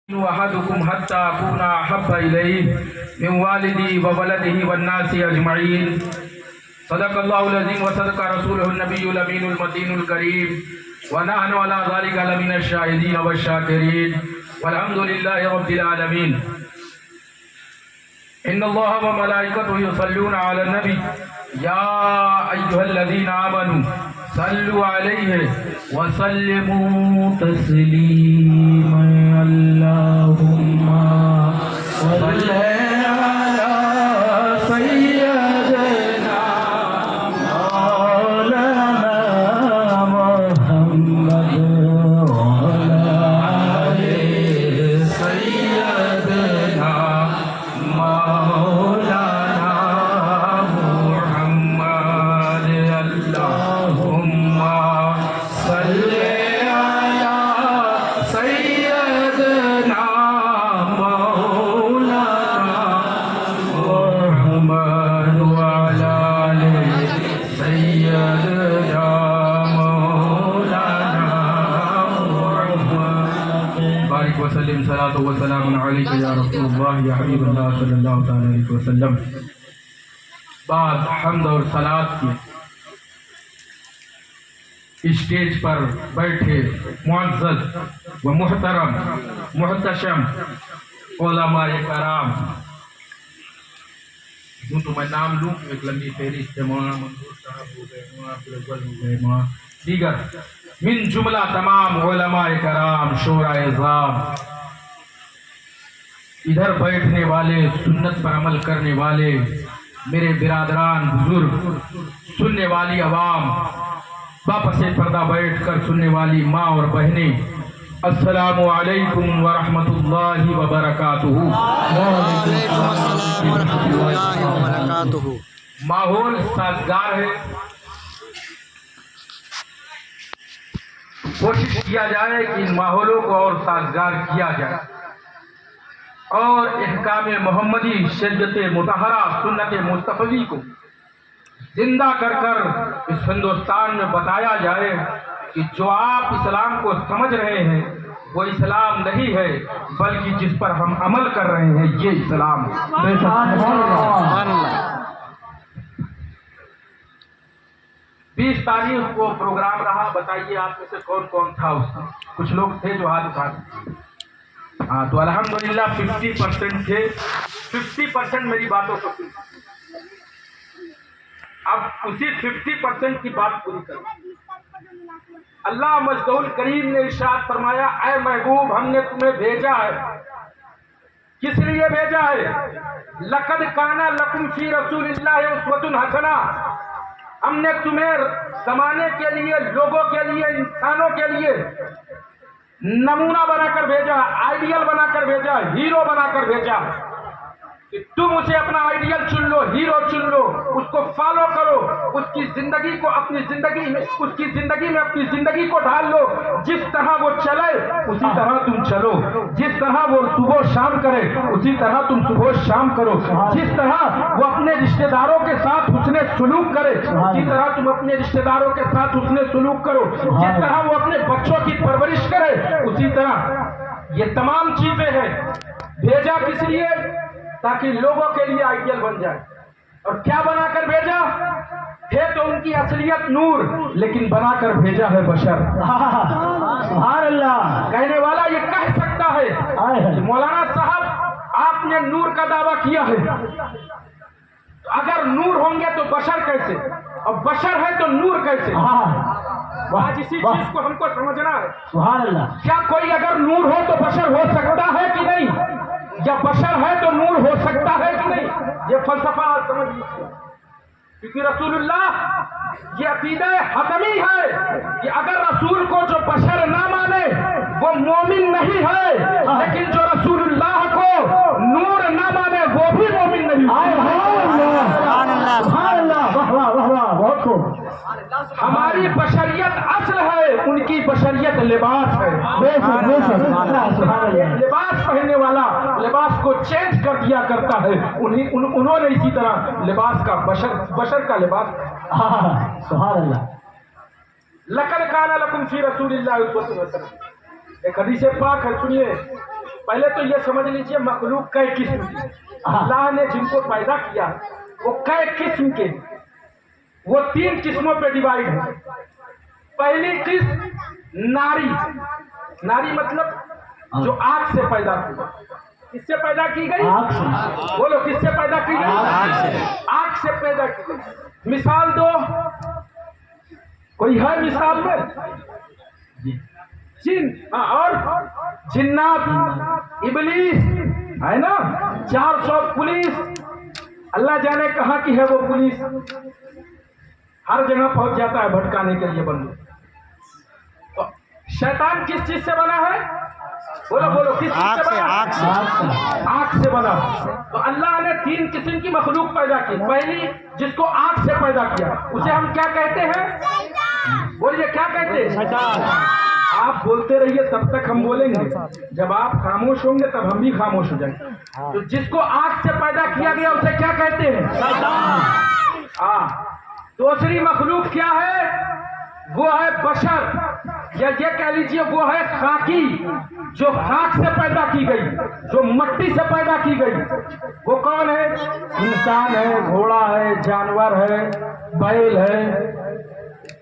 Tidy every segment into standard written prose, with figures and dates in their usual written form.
أحدكم حتى أكون أحب إليه من والدي وولده والناس أجمعين. صدق الله العظيم وصدق رسوله النبي الأمين المتين الكريم ونحن على ذلك لمن الشاهدين والشاكرين والحمد لله رب العالمين. إن الله وملائكته يصلون على النبي يا أيها الذين آمنوا صلوا عليه وسلموا تسليما. اللهم صل على سيدنا مولانا محمد وعلى آل سيدنا مولانا محمد. اللهم صل على سيدنا مولانا محمد وعلى آل سيدنا مولانا محمد. بارك وسلم صلاة وسلام عليك يا رسول الله يا حبيب الله صلی اللہ تعالی علیہ وسلم. بعد حمد اور صلات کی اسٹیج پر بیٹھے معزز و محترم محتشم علماء کرام، یوں تو میں نام لوں ایک لمبی فہرست ہے. مولانا منظور صاحب ہو گئے، مولانا عبدالاول ہو گئے، دیگر من جملہ تمام علماء کرام، شورا اعظام، ادھر بیٹھنے والے، سنت پر عمل کرنے والے، میرے برادران بزرگ، سننے والی عوام، واپس پردہ بیٹھ کر سننے والی ماں اور بہنیں، السلام علیکم ورحمۃ اللہ وبرکاتہ. ماحول سازگار ہے، کوشش کیا جائے کہ ان ماحولوں کو اور سازگار کیا جائے اور احکام محمدی، شریعت مطہرہ، سنت مصطفی کو زندہ کر کر اس ہندوستان میں بتایا جائے کہ جو آپ اسلام کو سمجھ رہے ہیں وہ اسلام نہیں ہے، بلکہ جس پر ہم عمل کر رہے ہیں یہ اسلام ہے. 20 تاریخ کو پروگرام رہا، بتائیے آپ میں سے کون کون تھا اس میں؟ کچھ لوگ تھے جو ہاتھ اٹھا. ہاں تو الحمدللہ 50% تھے. 50% میری باتوں کو سن. اب اسی 50% کی بات پوری کریں. اللہ مجدہ الکریم نے ارشاد فرمایا، اے محبوب ہم نے تمہیں بھیجا ہے. کس لیے بھیجا ہے؟ لقد کان لکم فی رسول اللہ اسوۃ حسنہ. ہم نے تمہیں زمانے کے لیے، لوگوں کے لیے، انسانوں کے لیے نمونہ بنا کر بھیجا، آئیڈیل بنا کر بھیجا، ہیرو بنا کر بھیجا کہ تم اسے اپنا آئیڈیل چن لو، ہیرو چن لو، اس کو فالو کرو، اس کی زندگی کو اپنی زندگی میں، اس کی زندگی میں اپنی زندگی کو ڈھال لو. جس طرح وہ چلے اسی طرح تم چلو، جس طرح وہ صبح شام کرے اسی طرح تم صبح شام کرو، جس طرح وہ اپنے رشتہ داروں کے ساتھ حسن سلوک کرے اسی طرح تم اپنے رشتہ داروں کے ساتھ حسن سلوک کرو، جس طرح وہ اپنے بچوں کی پرورش کرے اسی طرح. یہ تمام چیزیں ہیں. بھیجا کس لیے؟ تاکہ لوگوں کے لیے آئیڈیل بن جائے. اور کیا بنا کر بھیجا ہے؟ تو ان کی اصلیت نور، لیکن بنا کر بھیجا ہے بشر. سبحان اللہ. کہنے والا یہ کہہ سکتا ہے کہ مولانا صاحب آپ نے نور کا دعویٰ کیا ہے، اگر نور ہوں گے تو بشر کیسے، اور بشر ہے تو نور کیسے؟ آج اسی چیز کو ہم کو سمجھنا ہے. سبحان اللہ. کیا کوئی اگر نور ہو تو بشر ہو سکتا ہے کہ نہیں؟ یا بشر ہے تو نور ہو سکتا ہے کہ نہیں؟ یہ فلسفہ آج سمجھ لیجیے. کیونکہ رسول اللہ، یہ عقیدہ حتمی ہے کہ اگر رسول کو جو بشر نہ مانے وہ مومن نہیں ہے، لیکن جو رسول اللہ کو نور نہ مانے وہ بھی مومن نہیں ہے. ہماری بشریت اصل ہے، ان کی بشریت لباس ہے. لباس پہننے والا لباس کو چینج کر دیا کرتا ہے. انہوں نے اسی طرح لباس کا بشر کا لباس. سبحان اللہ. لقد کان لکم فی رسول اللہ اسوۃ حسنہ. ایک حدیث پاک ہے، سنیے. पहले तो ये समझ लीजिए मखलूक कई किस्म की, अल्लाह ने जिनको पैदा किया वो कई किस्म के, वो 3 किस्मों पे डिवाइड है। पहली किस्म नारी, नारी मतलब जो आग से पैदा की। किससे पैदा की गई? बोलो किससे पैदा की गई? आग से पैदा की गई। मिसाल दो, कोई है मिसाल में? जिन, और जिन्नात, इबलीस है ना, 400 पुलिस, अल्लाह जाने कहाँ की है वो पुलिस, हर जगह पहुंच जाता है भटकाने के लिए बंदूक। तो शैतान किस चीज से बना है? बोलो बोलो किस चीज से बना? आग से बना। तो अल्लाह ने 3 किस्म की मखलूक पैदा की। पहली जिसको आग से पैदा किया उसे हम क्या कहते हैं? बोलिए क्या कहते हैं? शैतान। आप बोलते रहिए तब तक हम बोलेंगे, जब आप खामोश होंगे तब हम भी खामोश हो जाएंगे। तो जिसको आग से पैदा किया गया उसे क्या कहते हैं? शैतान। हाँ। दूसरी मखलूक क्या है? वो है बशर, या ये कह लीजिए वो है खाकी, जो खाक से पैदा की गई, जो मट्टी से पैदा की गई। वो कौन है? इंसान है, घोड़ा है, जानवर है, बैल है।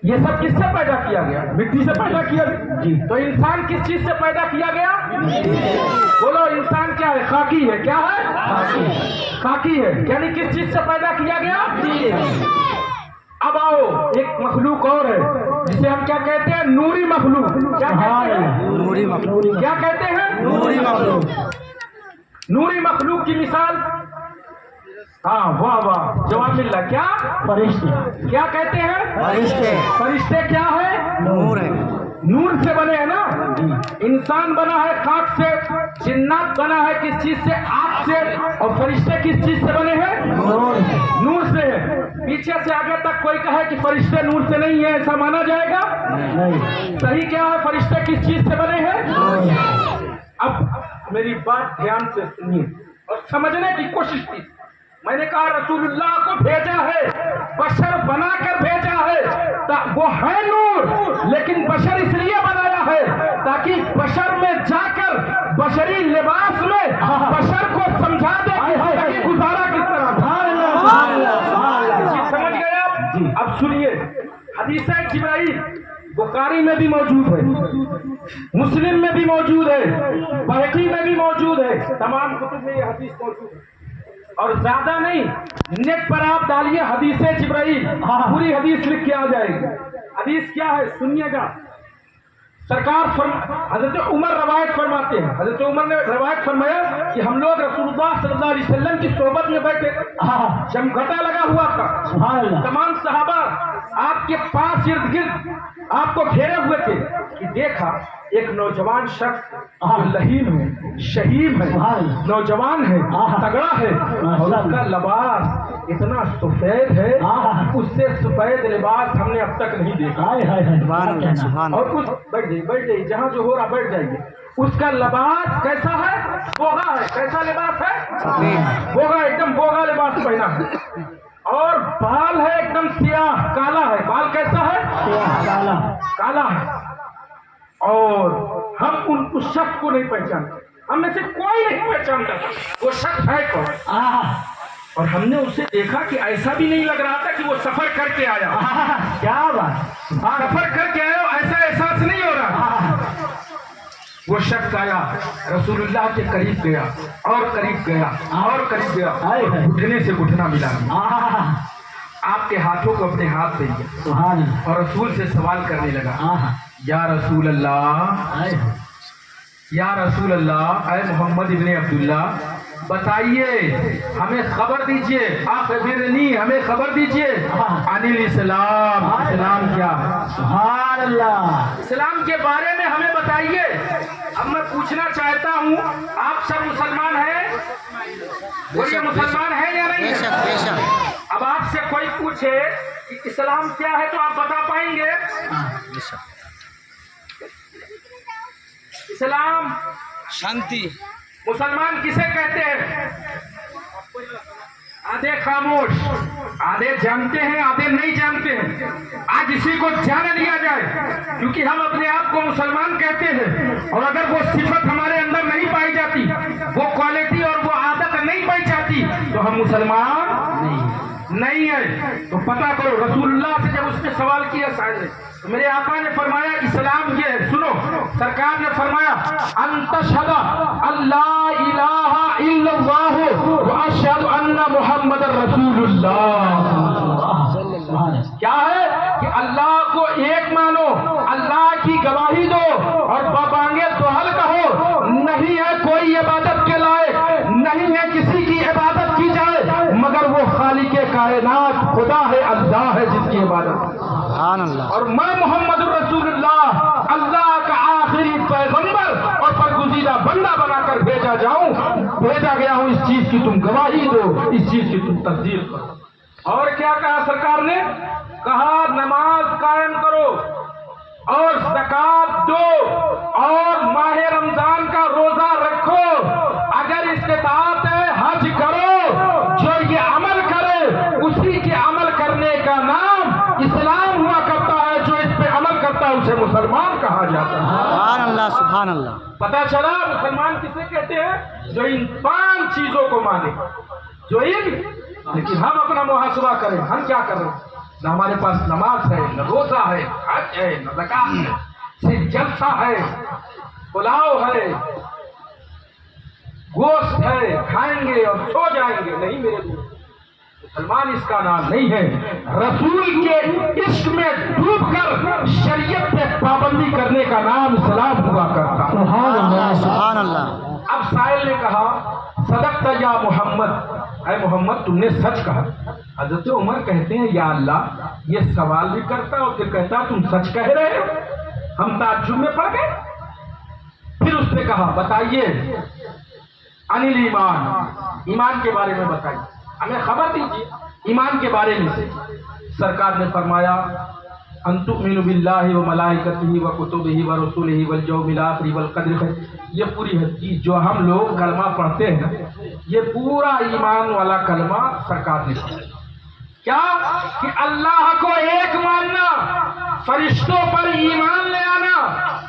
ये सब किससे पैदा किया गया? मिट्टी से पैदा किया गया जी। तो इंसान किस चीज से पैदा किया गया? बोलो इंसान क्या है? खाकी है। क्या है? खाकी है, यानी किस चीज से पैदा किया गया? अब आओ एक मखलूक और है जिसे हम क्या कहते हैं? नूरी मखलूक। क्या कहते हैं? नूरी मखलूक। क्या कहते हैं? नूरी मखलूक। नूरी मखलूक की मिसाल, हाँ वाह वाह जवाब मिल रहा। क्या? फरिश्ते। क्या कहते हैं? फरिश्ते। फरिश्ते क्या है? नूर है। नूर से बने हैं ना। इंसान बना है खाक से, जिन्नात बना है किस चीज से? आग से। और फरिश्ते किस चीज से बने हैं? नूर से। पीछे से आगे तक कोई कहे कि फरिश्ते नूर से नहीं है, ऐसा माना जाएगा? नहीं। सही क्या है? फरिश्ते किस चीज से बने हैं? अब मेरी बात ध्यान से सुनिए और समझने की कोशिश की। मैंने कहा रसूलुल्लाह को भेजा है, बशर बनाकर भेजा है, वो है नूर, लेकिन बशर इसलिए बनाया है ताकि बशर में जाकर बशरी लिबास में बशर को समझा दे कि गुजारा किस तरह। समझ गए आप? अब सुनिए, हदीस जिब्राइल बुखारी में भी मौजूद है, मुस्लिम में भी मौजूद है, बहकी में भी मौजूद है, तमाम कुतुब में ये हदीस मौजूद है। और ज्यादा नहीं, नेट पर आप डालिए हदीस जिब्राइल, पूरी हदीस लिख के आ जाएगी। हदीस क्या है सुनिएगा। सरकार हजरत उमर रवायत फरमाते हैं, हजरत उमर ने रवायत फरमाया कि हम लोग रसूलुल्लाह सल्लल्लाहु अलैहि वसल्लम की सोबत में बैठे, जमघटा लगा हुआ था, तमाम सहाबा आपके पास इर्द गिर्द आपको घेरे हुए थे कि देखा एक नौजवान शख्स लहीम है, शहीम है, नौजवान है, तगड़ा है, और उसका लिबास इतना सफेद है, उससे सफेद लिबास हमने अब तक नहीं देखा। और कुछ बैठ जाइए जहाँ जो हो रहा बैठ जाइए। उसका लिबास कैसा है? बोगा है। कैसा लिबास है? बोगा, एकदम बोगा लिबास पहना है। और बाल है एकदम सियाह, काला है। बाल कैसा है? काला है। और हम उस शख्स को नहीं पहचानते, हम में से कोई नहीं पहचानता वो शख्स है कौन। और हमने उसे देखा कि ऐसा भी नहीं लग रहा था कि वो सफर करके आया। क्या बात, सफर करके आया ऐसा एहसास नहीं हो रहा। वो शख्स आया, रसूलुल्लाह के करीब गया और करीब गया और करीब गया, घुटने से घुटना मिला, आपके हाथों को अपने हाथ पे लिया और रसूल से सवाल करने लगा, या रसूल अल्लाह, या रसूल अल्लाह, ऐ मोहम्मद इब्ने अब्दुल्ला, बताइए हमें खबर दीजिए, अखबिरनी, हमें खबर दीजिए, अनिल इस्लाम, इस्लाम क्या है? सुभान अल्लाह, इस्लाम के बारे में हमें बताइए। अब मैं पूछना चाहता हूँ, आप सब मुसलमान हैं? बोलिए मुसलमान है या नहीं है? अब आपसे कोई पूछे कि इस्लाम क्या है तो आप बता पाएंगे? इस्लाम शांति। मुसलमान किसे कहते हैं? आधे खामोश, आधे जानते हैं, आधे नहीं जानते हैं। आज इसी को जान लिया जाए, क्योंकि हम अपने आप को मुसलमान कहते हैं, और अगर वो सिफत हमारे अंदर नहीं पाई जाती, वो क्वालिटी और वो आदत नहीं पाई जाती, तो हम मुसलमान नहीं है। तो पता करो, रसूलुल्लाह से जब उसने सवाल किया साहिब ने, तो मेरे आका ने फरमाया इस्लाम ये है। सुनो, सरकार ने फरमाया अंतशहद अल्लाह इलाहा इल्लल्लाह व अशहदु अन्ना मुहम्मदर रसूलुल्लाह। क्या है कि अल्लाह को एक मानो, अल्लाह की गवाही दो और बाबांगे दोहल कहो, नहीं है कोई इबादत के लायक, नहीं है किसी की इबादत की जाए मगर वो खालिके कायनात खुदा है, अल्लाह है जिसकी इबादत। सुभान अल्लाह। और मैं मोहम्मद रसूलुल्लाह अल्लाह का आखिरी पैगंबर और बरगुज़ीदा बंदा बनाकर भेजा गया हूँ। इस चीज की तुम गवाही दो, इस चीज की तुम तस्दीक करो। और क्या कहा सरकार ने? कहा नमाज कायम करो और ज़कात दो और माह रमजान का रोजा रखो। अगर इस्तिताअत है हज करो। जो ये अमल करे उसी के अमल करने का नाम इस्लाम हुआ करता है। जो इस पे अमल करता है उसे मुसलमान कहा जाता है। सुभान अल्लाह, सुभान अल्लाह। पता चला मुसलमान किसे कहते हैं? जो इन 5 चीजों को माने, जो इन। लेकिन हम अपना मुहासबा करें, हम क्या कर रहे हैं? न हमारे पास नमाज है, न रोजा है, हज है, न ज़कात है, सिर्फ जलसा है, पुलाव है, गोश्त है, खाएंगे और सो जाएंगे। नहीं मेरे दोस्त, मुसलमान इसका नाम नहीं है। रसूल के इश्क में डूबकर शरीयत पे पाबंदी करने का नाम इस्लाम हुआ करता है। सुभान अल्लाह, सुभान अल्लाह। अब साहिल ने कहा सदक़ता या मोहम्मद, ऐ मोहम्मद तुमने सच कहा। हजरत उमर कहते हैं या अल्लाह, ये सवाल भी करता और फिर कहता तुम सच कह रहे हो। हम ताज्जुब में पड़ गए। फिर उसने कहा बताइए अनिल ईमान, ईमान के बारे में बताइए, हमें खबर दीजिए ईमान के बारे में। सरकार ने फरमाया अंतुमिनु बिल्लाहि व मलाइकतिही व कुतुबिही व रसूलिही वल यौमिल आखिर वल कद्र खैर। ये पूरी हदीस जो हम लोग कलमा पढ़ते हैं, ये पूरा ईमान वाला कलमा सरकार ने पढ़ा। क्या कि अल्लाह को एक मानना, फरिश्तों पर ईमान ले आना,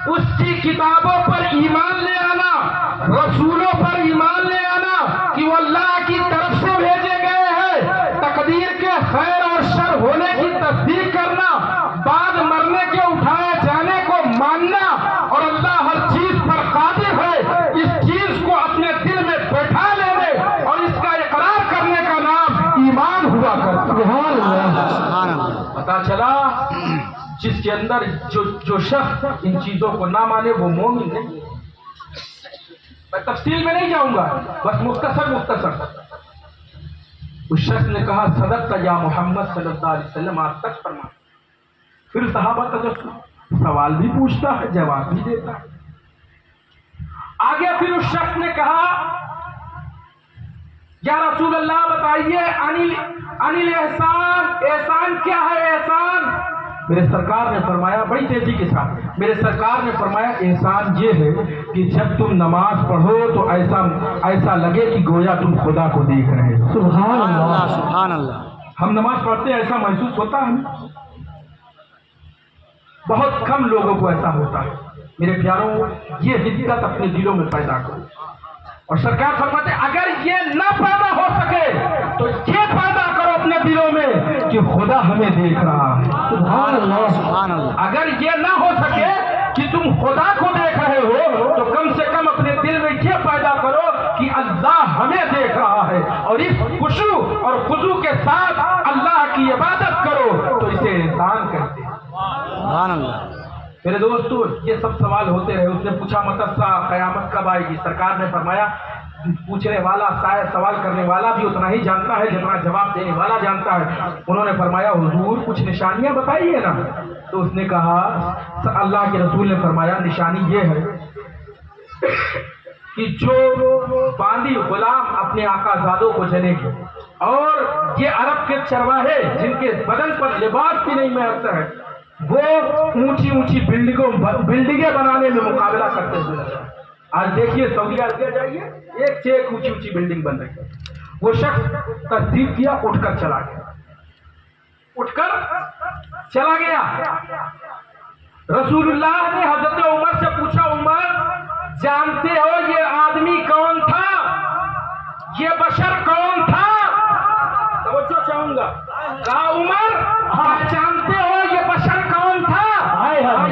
उसकी किताबों पर ईमान ले आना, रसूलों पर ईमान ले आना कि वो अल्लाह की तरफ से भेजे गए हैं, तकदीर के खैर और शर होने की तस्दीक करना, बाद मरने के उठाए जाने को मानना, और अल्लाह हर चीज पर कादिर है, इस चीज को अपने दिल में बैठा लेने और इसका इकरार करने का नाम ईमान हुआ करता है। पता चला जिसके अंदर जो शख्स इन चीजों को ना माने वो मोमिन नहीं। मैं तफसील में नहीं जाऊंगा, बस मुख्तसर। उस शख्स ने कहा सदक़ता या मोहम्मद सल्लल्लाहु अलैहि वसल्लम, आज तक फरमा। फिर सहाबा का सवाल भी पूछता है, जवाब भी देता है। आगे फिर उस शख्स ने कहा या रसूल अल्लाह बताइए अनिल एहसान, एहसान क्या है एहसान? मेरे सरकार ने फरमाया बड़ी तेजी के साथ, मेरे सरकार ने फरमाया एहसान ये है कि जब तुम नमाज पढ़ो तो ऐसा लगे कि गोया तुम खुदा को देख रहे हो। सुभान अल्लाह, सुभान अल्लाह। हम नमाज पढ़ते हैं, ऐसा महसूस होता है? बहुत कम लोगों को ऐसा होता है। मेरे प्यारों, ये हिद्दत अपने दिलों में पैदा करो। और सरकार फरमाते अगर ये न पैदा हो सके तो ये पैदा करो अपने दिलों में कि खुदा हमें देख रहा है। सुभान अल्लाह, सुभान अल्लाह। अगर ये ना हो सके कि तुम खुदा को देख रहे हो तो कम से कम अपने दिल में ये पैदा करो कि अल्लाह हमें देख रहा है, और इस खुशू और खुजू के साथ अल्लाह की इबादत करो तो इसे एहसान कहते हैं। सुभान अल्लाह। मेरे दोस्तों, ये सब सवाल होते रहे। उसने पूछा मतस्सा, कयामत कब आएगी? सरकार ने फरमाया पूछने वाला शायद सवाल करने वाला भी उतना ही जानता है जितना जवाब देने वाला जानता है। उन्होंने फरमाया हुजूर कुछ निशानियां बताइए ना। तो उसने कहा, अल्लाह के रसूल ने फरमाया निशानी ये है कि जो बांदी गुलाम अपने आकाजादों को जनेगी, और ये अरब के चरवाहे जिनके बदन पर लिबास भी नहीं महफूज है, वो ऊंची ऊंची बिल्डिंगें बनाने में मुकाबला करते हुए। आज देखिए सऊदी अरबिया जाइए, एक से एक ऊंची ऊंची बिल्डिंग बन रही है। वो शख्स तस्दीक किया, उठकर चला गया, उठकर चला गया। रसूलुल्लाह ने हजरत उमर से पूछा, उमर जानते हो ये आदमी कौन था, ये बशर कौन था? तवज्जो चाहूंगा। कहा उमर जानते हो ये बशर कौन था?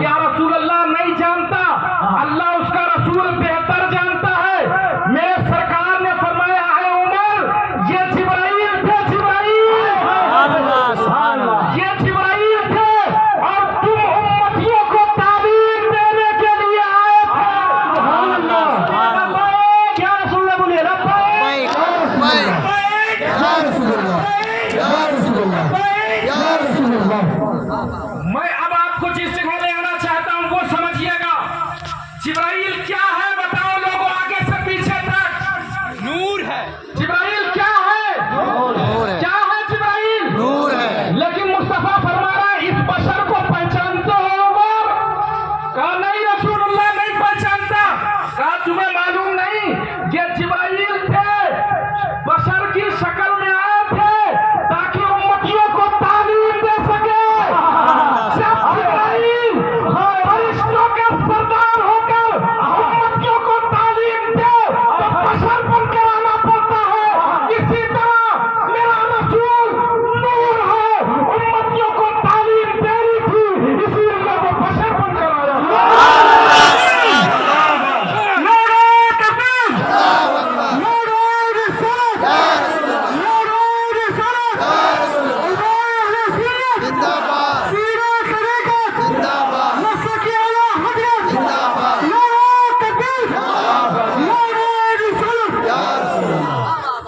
या रसूलल्लाह नहीं जानता, अल्लाह उसका रसूल बेहतर जानता है। मेरे सरकार ने फरमाया है उमर ये जिब्राइल थे, जिब्राइल, ये जिब्राइल थे और तुम उम्मतियों को तालीम देने के लिए आए थे। क्या रसूलुल्लाह बोले? मैं अब आपको जिस जगह ले आना चाहता हूं वो समझिएगा। जिब्राइल क्या है बताओ लोगों, आगे से पीछे तक। नूर है। जिब्राइल क्या है? नूर है। क्या है जिब्राइल? नूर है। लेकिन मुस्तफा फरमा रहा है इस बशर को पहचानते हो उमर? कहा नहीं रसूलुल्लाह नहीं पहचानता। कहा तुम्हें मालूम नहीं ये जिब्राइल थे, बशर की शक्ल में आए थे ताकि उम्मतियों को तालीम दे सके। जब जिब्राइल फरिश्तों के सरदार होकर उम्मतियों को तालीम दे तो बशर बनकर आना पड़ता है। इसी तरह मेरा रसूल नूर है, उम्मतियों को तालीम देनी थी, इसीलिए वो बशर बनकर आया।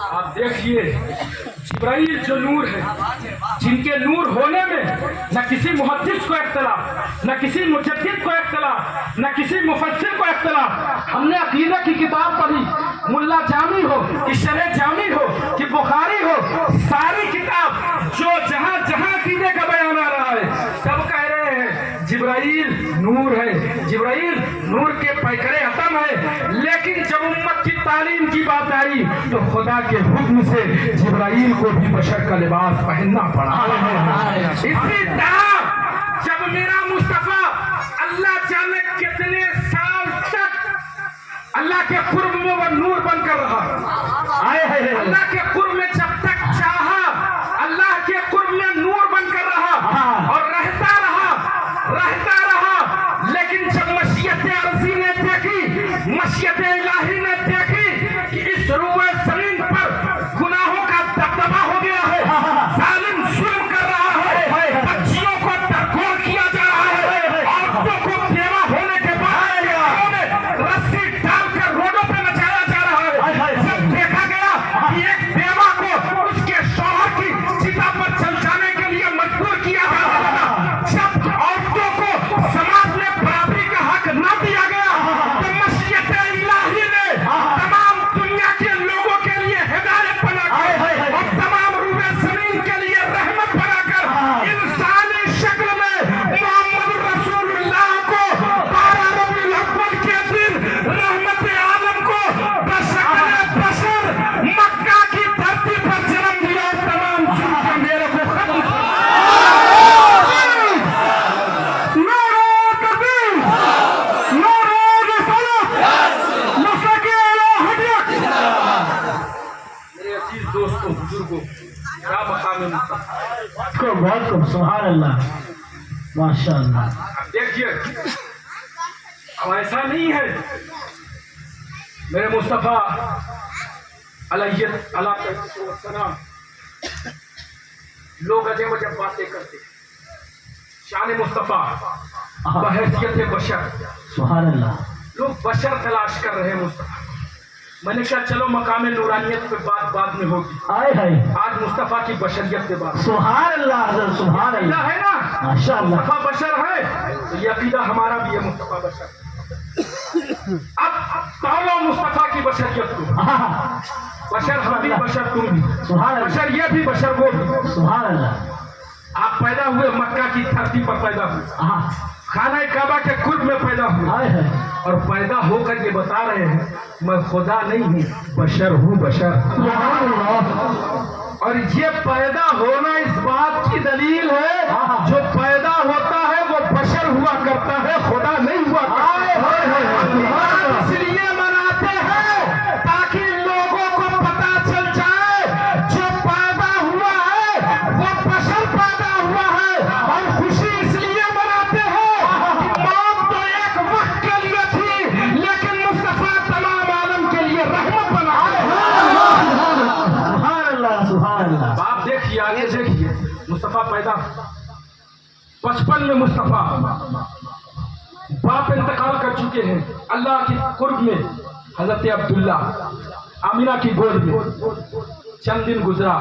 आप देखिए जिब्राइल जो नूर है, जिनके नूर होने में न किसी मुहद्दिस को इख्तिलाफ, न किसी मुजद्दिद को इख्तिलाफ, न किसी मुफस्सिर को इख्तिलाफ। हमने अकीदा की किताब पढ़ी, मुल्ला जामी हो कि शरह जामी हो कि बुखारी हो, सारी किताब जो जहां जहां अकीदे का बयान आ रहा है सब कह रहे हैं जिब्राइल नूर है, जिब्राइल नूर के पैकरे अतम है। लेकिन जब उम्मत की तालीम की बात आई तो खुदा के हुक्म से जिब्राइल को भी बशर का लिबास पहनना पड़ा। इसी तरह जब मेरा मुस्तफा अल्लाह जाने कितने साल तक अल्लाह के कुर्ब में वो नूर बनकर रहा, अल्लाह के कुर्ब में जब तक चाहा अल्लाह के कुर्ब में नूर बनकर रहा और रहता रहा। लेकिन जब मशीयत अर्जी ने देखी, मशीयत इलाही ने देखी कि इस रूए जमीन पर गुनाहों का दबदबा हो गया है, जालिम जुल्म कर रहा है, बच्चियों को तरकोर किया जा रहा है, औरतों को बेवा होने के बाद रस्सी डालकर रोडों पे नचाया जा रहा है। जब देखा गया कि एक बेवा को उसके शौहर की चिता पर चल जाने के लिए मजबूर किया जा रहा है, जब औरतों को समाज में बराबरी का हक न दिया गया तो मशीयत इलाही ने तमाम दुनिया के लोगों के लिए हिदायत बनाकर और तमाम रूबे जमीन के लिए रहमत बनाकर इंसानी शक्ल में मोहम्मद रसूलुल्लाह को 12 रबीउल अव्वल के दिन रहमत आलम को बशर मक्का की धरती पर जन्म दिया। तमाम चीजें मेरे को खत्म दोस्तों बुजुर्गों क्या मकाम है मुस्तफा। बहुत खूब, सुभान अल्लाह, माशाअल्लाह। अब देखिए अब ऐसा नहीं है मेरे मुस्तफा अलैहिस्सलाम लोग अजब अजब बातें करते हैं। शान मुस्तफा बहैसियत बशर, सुभान अल्लाह। लोग बशर तलाश कर रहे हैं मुस्तफा। मैंने कहा चलो मकाम नूरानियत पे बात बाद में होगी, आए हाय, आज मुस्तफा की बशरियत पे बात। सुभान अल्लाह, हज़रत सुभान अकीदा अल्लाह, है ना, माशाअल्लाह। मुस्तफा बशर है तो ये अकीदा हमारा भी है, मुस्तफा बशर। अब तौलो मुस्तफा की बशरियत को, बशर हम भी बशर तुम भी, सुभान अल्लाह, बशर ये भी बशर वो भी। सुभान अल्लाह। आप पैदा हुए मक्का की धरती पर पैदा हुए, खाना काबा के कुर्ब में पैदा हुए आए हाय, और पैदा होकर ये बता रहे हैं मैं खुदा नहीं हूँ, बशर हूँ, बशर। और ये पैदा होना इस बात की दलील है, जो पैदा होता है वो बशर हुआ करता है, खुदा नहीं हुआ करता। इसलिए मनाते हैं ताकि लोगों को पता चल जाए जो पैदा हुआ है वो बशर पैदा हुआ है। और खुशी इसलिए मनाते हैं कि मौत तो एक वक्त के लिए थी, लेकिन मुस्तफा तमाम आलम के लिए रहमत बना है। आप देखिए, आगे देखिए, मुस्तफा पैदा 55 में मुस्तफा बाप इंतकाल कर चुके हैं। अल्लाह की कुर्ब में हजरत अब्दुल्ला आमिना की गोद में चंद दिन गुजरा।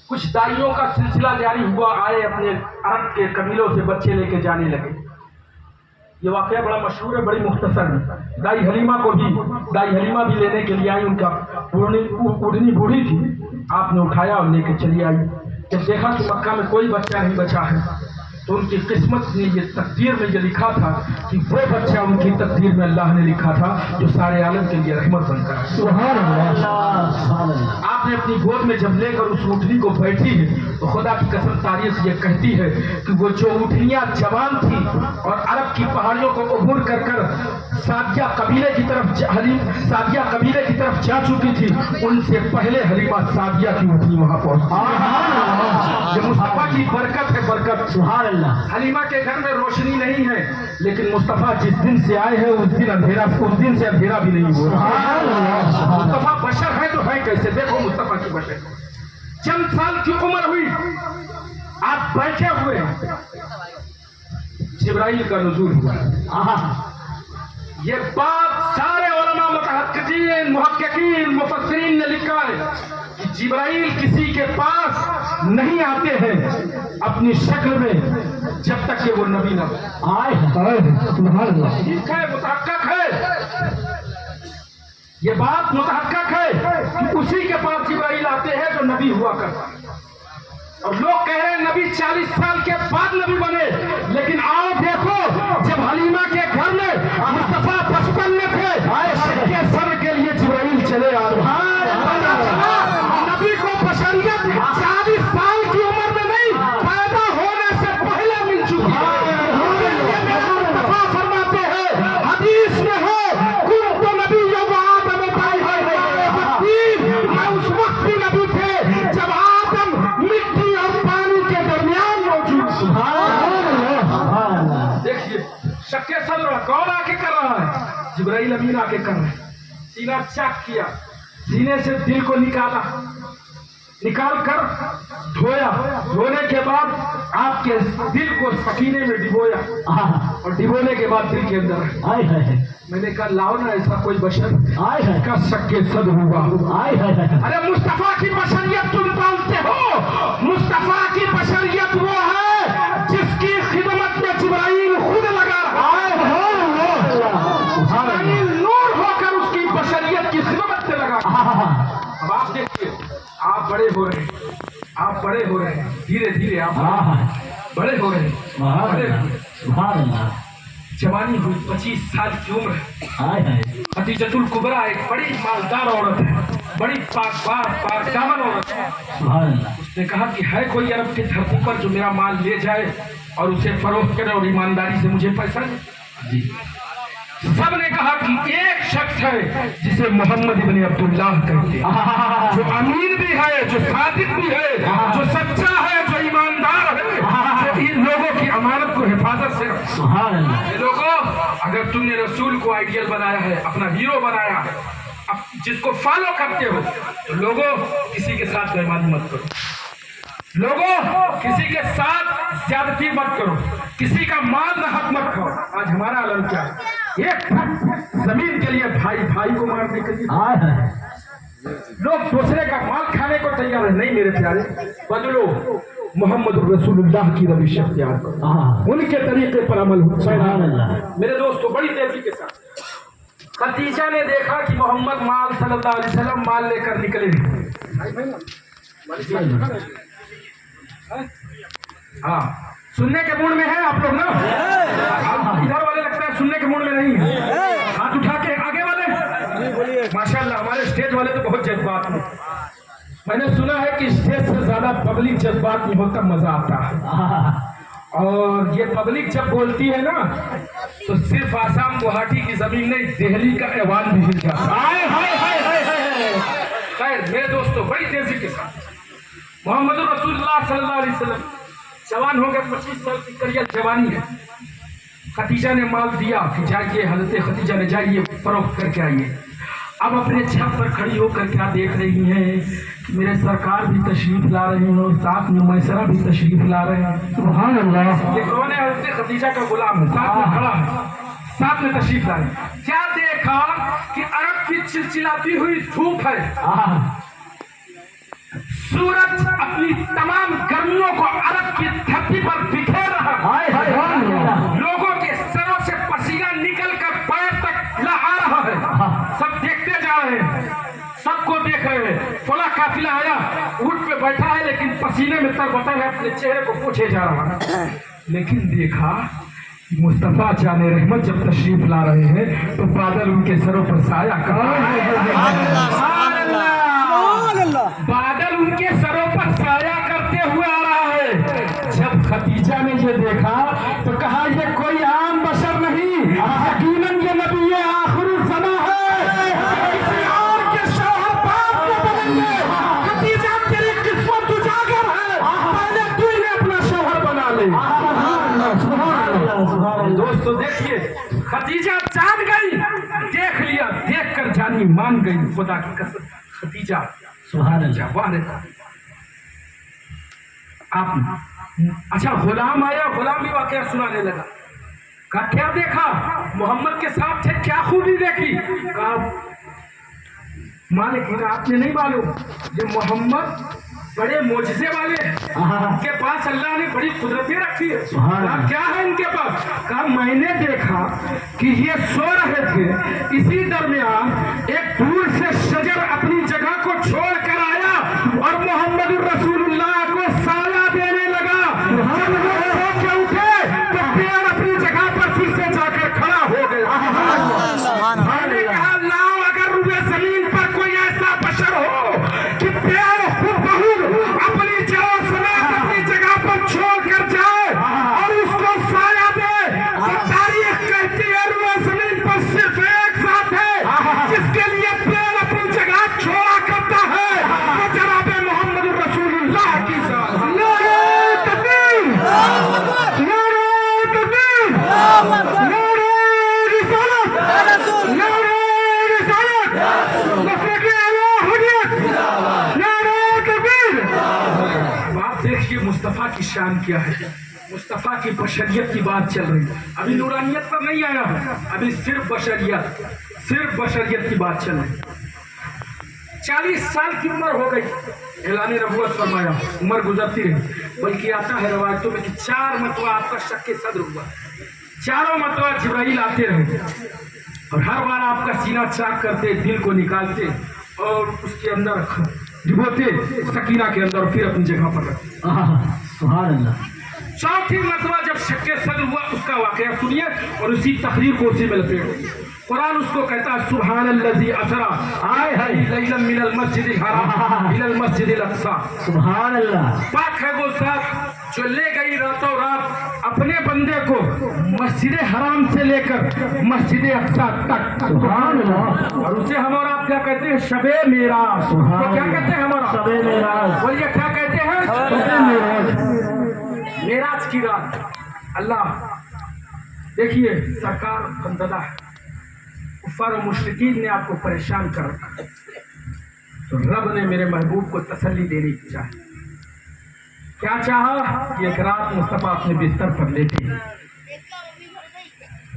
कुछ दाइयों का सिलसिला जारी हुआ, आए अपने अरब के कबीलों से बच्चे लेके जाने लगे। ये वाकया बड़ा मशहूर है, बड़ी मुख्तसर है। दाई हलीमा भी लेने के लिए आई, उनका उड़नी बूढ़ी थी, आपने उठाया और लेके चली आई। जब देखा कि मक्का में कोई बच्चा नहीं बचा है, तो उनकी किस्मत ने ये तकदीर में ये लिखा था कि वो बच्चा उनकी तकदीर में अल्लाह ने लिखा था जो सारे आलम के लिए रहमत बनकर है। सुभान अल्लाह। आपने अपनी गोद में जब लेकर उस ऊँटनी को बैठी है तो खुदा की कसम तारीख ये कहती है कि वो जो ऊँटनियाँ जवान थी और अरब की पहाड़ियों को उभर कर सादिया कबीले की तरफ जा चुकी थी, उनसे पहले हलीमा सादिया की ऊँटनी वहाँ पहुँची। ये मुस्तफा की बरकत है, बरकत। सुभान अल्लाह। हलीमा के घर में रोशनी नहीं है, लेकिन मुस्तफा जिस दिन से आए हैं उस दिन से अंधेरा भी नहीं हुआ। मुस्तफा बशर है तो है कैसे? देखो मुस्तफा की बशर, चंद साल की उम्र हुई, आप बैठे हुए हैं, जिब्राइल का नुज़ूल हुआ। ये बात सारे उलमा मुहक्किकीन मुफस्सिरीन ने लिखा है कि जिब्राइल किसी के पास नहीं आते हैं अपनी शक्ल में जब तक कि वो नबी न आए। ठीक है, मुतहक्कक है, ये बात मुतहक्कक है कि उसी के पास जिब्राइल आते हैं जो नबी हुआ करता। और लोग कह रहे हैं नबी 40 साल के बाद नबी बने, लेकिन आओ देखो, जब हलीमा के घर में मुस्तफा 55 में थे, के सर के लिए जिब्राइल चले आ रहे। नबी को बशरियत 40 साल की उम्र में नहीं, पैदा होने से पहले मिल चुकी है। मुस्तफा फरमाते हैं, हदीस में है, कुन तो नबी मैं उस वक्त भी नबी थे जब आदम मिट्टी और पानी के दरमियान मौजूद। देखिए शक्के सदर कौन आके कर रहा है? जिब्राइल अमीन आके कर रहे हैं। सीना चेक किया, सीने से दिल को निकाल कर धोया, धोने के बाद आपके दिल को सकीने में डिबोया, और डिबोने के बाद दिल के अंदर मैंने कहा लाओ ना ऐसा कोई बशर का शक्के सद हुआ। अरे मुस्तफा की बशरियत तुम जानते हो, मुस्तफा की बशरियत वो है जिसकी खिदमत में जिब्राइल खुद लगा रहा है, नूर होकर उसकी बशरियत की खिदमत में लगा। अब आप देखिए, आप बड़े हो रहे हैं, आप बड़े हो रहे हैं, धीरे धीरे आप बड़े हो रहे हैं। जवानी हुई, 25 साल की उम्र है। खदीजतुल कुबरा एक बड़ी मालदार औरत है, बड़ी पाकदामन औरत है। उसने कहा कि है कोई अरब की धरती पर जो मेरा माल ले जाए और उसे फरोख्त करे और ईमानदारी से मुझे पैसा दे? सब ने कहा कि एक शख्स है जिसे मोहम्मद इब्न अब्दुल्लाह कहते हैं, जो अमीन भी है, जो सादिक भी है, जो सच्चा है, जो ईमानदार है, जो इन लोगों की अमानत को हिफाजत से रखता। लोगों, अगर तुमने रसूल को आइडियल बनाया है, अपना हीरो बनाया है, अब जिसको फॉलो करते हो, तो लोगों किसी के साथ बेईमानी मत करो, लोगों किसी के साथ ज्यादती मत करो, किसी का माल न हक मत खाओ। आज हमारा आलम क्या है? एक जमीन के लिए भाई भाई को मारने के लिए लोग दूसरे का माल खाने को तैयार है। नहीं मेरे प्यारे, बदलो मोहम्मद रसूलुल्लाह की रविश इख्तियार करो, उनके तरीके पर अमल हो। मेरे दोस्तों, बड़ी तेजी के साथ खदीजा ने देखा कि मोहम्मद माल सल्लल्लाहु अलैहि वसल्लम माल लेकर निकले। हाँ, सुनने के मूड में है आप लोग ना? इधर वाले लगता है सुनने के मूड में नहीं है। हाथ उठा स्टेज वाले तो बहुत जज्बात में, मैंने सुना है कि स्टेज से ज्यादा पब्लिक जज्बात में होता मजा आता है। और ये पब्लिक जब बोलती है ना तो सिर्फ आसाम गुवाहाटी की जमीन नहीं, दिल्ली का ऐवान भी हिल जाता है। खैर मेरे दोस्तों, बड़ी तेजी के साथ मोहम्मद रसूलुल्लाह सल्लल्लाहु अलैहि वसल्लम जवान हो गए, 25 साल की करियर जवानी है। खदीजा ने माल दिया कि जाइए, हजरत खदीजा ने जाइए फरोख्त करके आइए। अब अपने छत पर खड़ी होकर क्या देख रही हैं कि मेरे सरकार भी तशरीफ ला रहे हैं और साथ में मैसरा भी तशरीफ ला रहे हैं। सुभान अल्लाह। ये कौन है? हजरत खदीजा का गुलाम है, साथ में खड़ा है, साथ में तशरीफ ला रहे हैं। क्या देखा कि अरब की चिलचिलाती हुई धूप है, सूरज अपनी तमाम गर्मियों को अरब की धरती पर बिखेर रहा है। लोगों के सरों से पसीना निकल कर पैर तक आ रहा है। सब देखते जा रहे हैं, सबको देख रहे हैं। फला काफिला आया, ऊंट पे बैठा है लेकिन पसीने में तरबतर है, अपने चेहरे को पोंछे जा रहा है। लेकिन देखा मुस्तफा जाने रहमत जब तशरीफ ला रहे हैं तो बादल उनके सरों पर साया कर रहे हैं। बादल उनके सरों पर साया करते हुए आ रहा है। जब खदीजा ने ये देखा तो कहा ये कोई आम बशर नहीं, यकीनन ये नबी आखिर ज़मा है, किसी और के शौहर बाप के बनेंगे। खदीजा तेरी किस्मत उजागर है, पहले तू इन्हें अपना शौहर बना ले। दोस्तों देखिए, खदीजा जान गई, देख लिया, देख कर जानी मान गई। खुदा की कसम खदीजा सुभान अल्लाह। वाह रे आप, अच्छा गुलाम आया, गुलाम भी वाकया सुनाने लगा। कहा क्या देखा? मोहम्मद के साथ थे, क्या खूबी देखी? कहा मालिक आपने नहीं मालूम, ये मोहम्मद बड़े मोजज़े वाले, उनके पास अल्लाह ने बड़ी कुदरतें रखी है। कहा क्या है इनके पास? कहा मैंने देखा कि ये सो रहे थे, इसी दरमियान एक दूर से शजर अपनी जगह को छोड़ कर आया और मोहम्मद रसूलुल्लाह को साया देने लगा। जब वो सो के उठे तो पेड़ अपनी जगह पर फिर से जाकर खड़ा हो गया। मैंने कहा लाओ, अगर रुए जमीन पर कोई ऐसा बशर हो कि पेड़ अपनी जगह समेत अपनी जगह पर छोड़ कर जाए और उसको साया दे, तो तारीख कहती है रुए जमीन पर सिर्फ एक साथ है जिसके लिए पेड़ अपनी जगह छोड़ा करता है, तो जनाब मोहम्मद रसूलुल्लाह की जात। नारे तकबीर, नारे तकबीर, नारे रिसालत, नारे रिसालत, लफ्ज़ आला हुज्जत, नारे तकबीर। बात देखिए मुस्तफ़ा की शान क्या है, मुस्तफ़ा की बशरियत की बात चल रही है। अभी नूरानियत पर नहीं आया हूं, अभी सिर्फ बशरियत की बात चल रही है। 40 साल की उम्र हो गई, ऐलान नबूवत फरमाया, उम्र गुजरती रही। बल्कि आता है रवायतों में कि 4 मतवा आपका शक सद्र हुआ, चारों मतवा जिब्राइल आते रहे और हर बार आपका सीना चाक करते, दिल को निकालते और उसके अंदर डिबोते सकीना के अंदर, फिर अपनी जगह पर रखते। सुभान अल्लाह। चौथी मरतबा जब शक्के सद्र हुआ, उसका वाकया सुनिए और उसी तकरीर को उसी में लपेट। कुरान उसको कहता है सुभान अल्लज़ी असरा आए है लैलन मिनल मस्जिदिल हराम इलल मस्जिदिल अक़सा। सुभान अल्लाह। पाक है वो साथ जो ले गई रातों रात अपने बंदे को मस्जिद हराम से लेकर मस्जिद अक़सा तक। सुभान अल्लाह। और उसे हम और आप क्या कहते हैं? शबे मेराज। तो क्या कहते हैं हमारा? शबे मेराज। बोलिए क्या कहते हैं? शबे मेराज। मेराज की रात। अल्लाह देखिए, सरकार बंददा है, कुफार और मुशरिकीन ने आपको परेशान कर रखा, तो रब ने मेरे महबूब को तसल्ली देनी चाहिए। क्या चाहा कि एक रात मुस्तफा अपने बिस्तर पर लेटे,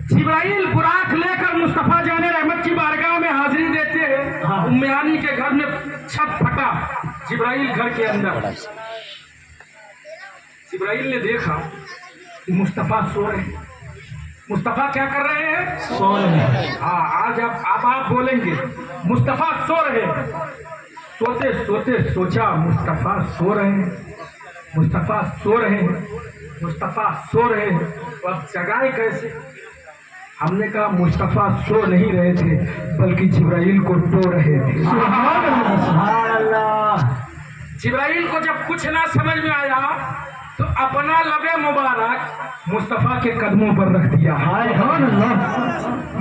जिब्राइल बुराक लेकर मुस्तफा जाने रहमत की बारगाह में हाजिरी देते हैं। उम्मे हानी के घर में छत फटा, जिब्राइल घर के अंदर। जिब्राइल ने देखा कि मुस्तफा सो रहे हैं। मुस्तफा क्या कर रहे हैं? सो रहे हैं। हाँ, आज अब आप बोलेंगे मुस्तफा सो रहे हैं। सोते सोते सोचा मुस्तफा सो रहे हैं, मुस्तफा सो रहे हैं, मुस्तफा सो रहे हैं, तो अब जगाए कैसे? हमने कहा मुस्तफ़ा सो नहीं रहे थे बल्कि जिब्राइल को टो रहे थे। सुभान अल्लाह। जिब्राइल को जब कुछ ना समझ में आया तो अपना लबे मुबारक मुस्तफ़ा के कदमों पर रख दिया। हाय हाय अल्लाह।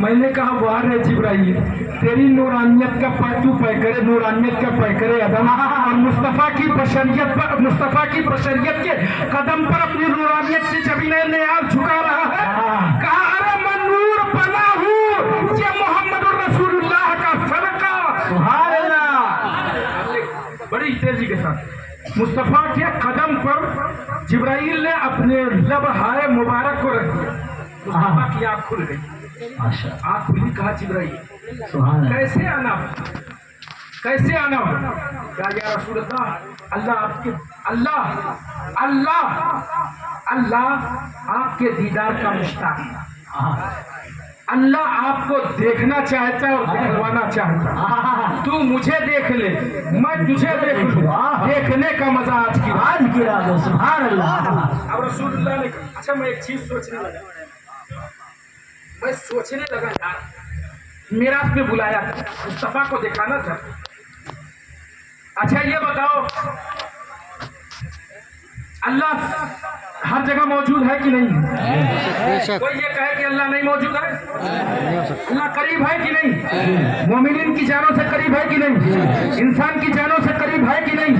मैंने कहा वाह रे जिब्राइल, तेरी नूरानियत का तू पैकरे नूरानियत का पैकरे अदम और मुस्तफ़ा की बशरियत के कदम पर अपनी नूरानियत से जबीने ने आप झुका रहा है। कहा अरे मैं नूर बना हूँ, ये मोहम्मद रसूलुल्लाह का सदका। सुभान अल्लाह। बड़ी तेजी के साथ मुस्तफ़ा के कदम पर जिब्राइल ने अपने लब हाय मुबारक को रख दिया। मुस्तफ़ा की आँख खुल गई। माशा आँख खुली, कहा जिब्राइल सुभान अल्लाह। कैसे आना, कैसे आना हो? क्या या रसूल अल्लाह, अल्लाह आपके अल्लाह अल्लाह अल्लाह आपके दीदार का मुश्ताक है। अल्लाह आपको देखना चाहता है और दिखवाना चाहता है। तू मुझे देख ले, मैं तुझे देख लूं। देखने का मजा आज की रात है। सुभान अल्लाह। अब रसूलुल्लाह ने कहा, अच्छा मैं एक चीज सोचने लगा, मैं सोचने लगा यार, मेराज में बुलाया था, मुस्तफा को दिखाना था। अच्छा ये बताओ, अल्लाह हर जगह मौजूद है कि नहीं? बेशक कोई ये कहे कि अल्लाह नहीं मौजूद है? अल्लाह करीब है कि नहीं? मोमिनीन की जानों से करीब है कि नहीं? इंसान की जानों से करीब है कि नहीं?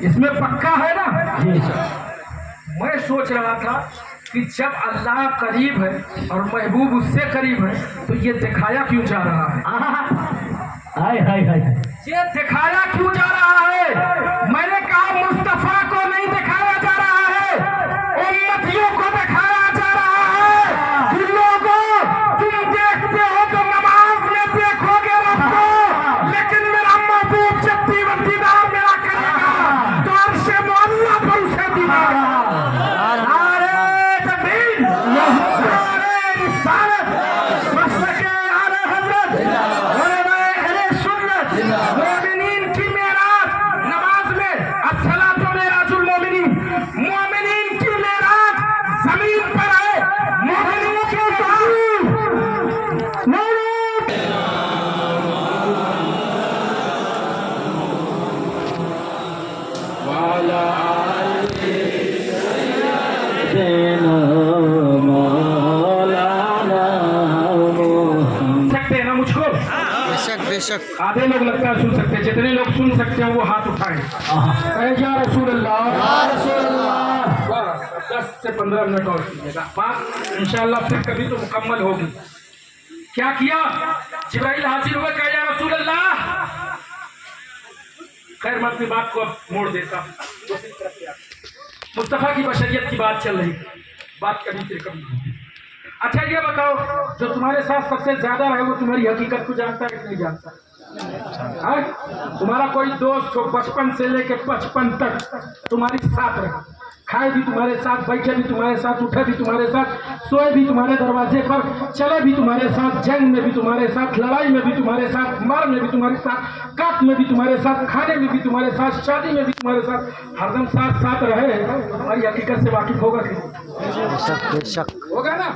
इसमें पक्का है ना? मैं सोच रहा था कि जब अल्लाह करीब है और महबूब उससे करीब है तो ये दिखाया क्यों जा रहा है? हाय हाय हाय। ये दिखाया क्यों जा रहा है? मैंने कहा मुस्तफा को नहीं दिखाया जा रहा है, उम्मतियों को दिखाया जा रहा है। तुम लोगों, तुम देखते हो तो नमाज में देखोगे रब को, लेकिन मेरा महबूब जब दीदार मेरा करेगा तो अर्श मुअल्ला पर उसे दिखाएगा। बेशक आधे लोग लगता है सुन सकते हैं, जितने लोग सुन सकते हैं वो हाथ उठाएं। या रसूल अल्लाह, या रसूल अल्लाह। बस 10 से 15 मिनट और कीजिएगा, बात इंशाअल्लाह फिर कभी तो मुकम्मल होगी। क्या किया? जिब्राइल हाजिर हुए, कहा या रसूल अल्लाह। खैर मैं अपनी बात को अब मोड़ देता। मुस्तफा की बशरियत की बात चल रही, बात कभी फिर कभी होगी। अच्छा ये बताओ, जो तुम्हारे साथ सबसे ज्यादा रहे वो तुम्हारी हकीकत को जानता है कि नहीं जानता? तुम्हारा कोई दोस्त हो बचपन से लेके 55 तक तुम्हारी साथ रहे, खाए भी तुम्हारे साथ, बैठे भी तुम्हारे साथ, उठे भी तुम्हारे साथ, सोए भी तुम्हारे दरवाजे पर, चले भी तुम्हारे साथ, जंग में भी तुम्हारे साथ, लड़ाई में भी तुम्हारे साथ, मार में भी तुम्हारे साथ, काट में भी तुम्हारे साथ, खाने में भी तुम्हारे साथ, शादी में भी तुम्हारे साथ, हरदम साथ साथ रहे, तुम्हारी हकीकत से वाकिफ होगा कि बेशक होगा ना?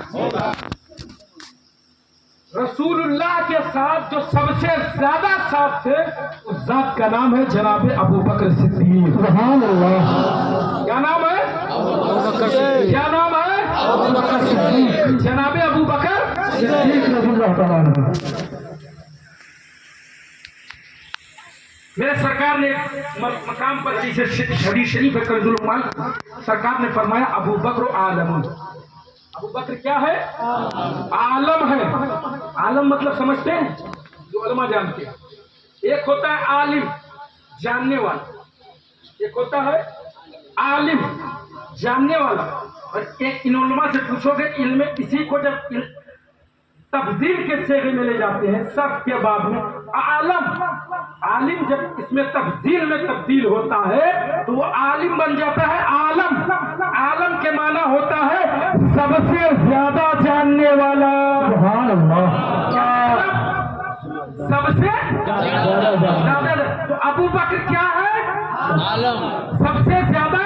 रसूलुल्लाह के साथ जो सबसे ज्यादा साथ थे उस जात का नाम है जनाब अबू बकर सिद्दीक। सुभान अल्लाह। क्या नाम है? क्या नाम है? अबू बकर सिद्दीक। जनाब अबू बकर सिद्दीक रज़ियल्लाहु तआला अन्हु। मेरे सरकार ने मकाम पर जैसे हदीस शरीफ है कंजुल उम्माल, सरकार ने फरमाया अबू बकर आलम। अबू बकर क्या है? आलम है। आलम मतलब समझते हैं? जो उलमा जानते हैं। एक होता है आलिम, जानने वाला, एक होता है आलिम, जानने वाला, और एक इन उलमा से पूछोगे इल्म, इसी को जब तब्दील के सेगे में ले जाते हैं सब के बाद में आलम, आलिम जब इसमें तब्दील में तब्दील होता है तो वो आलिम बन जाता है आलम। आलम के माना होता है सबसे ज्यादा जानने वाला। सुभान अल्लाह। सबसे ज्यादा। तो अबू बकर क्या है? आलम। सबसे ज्यादा।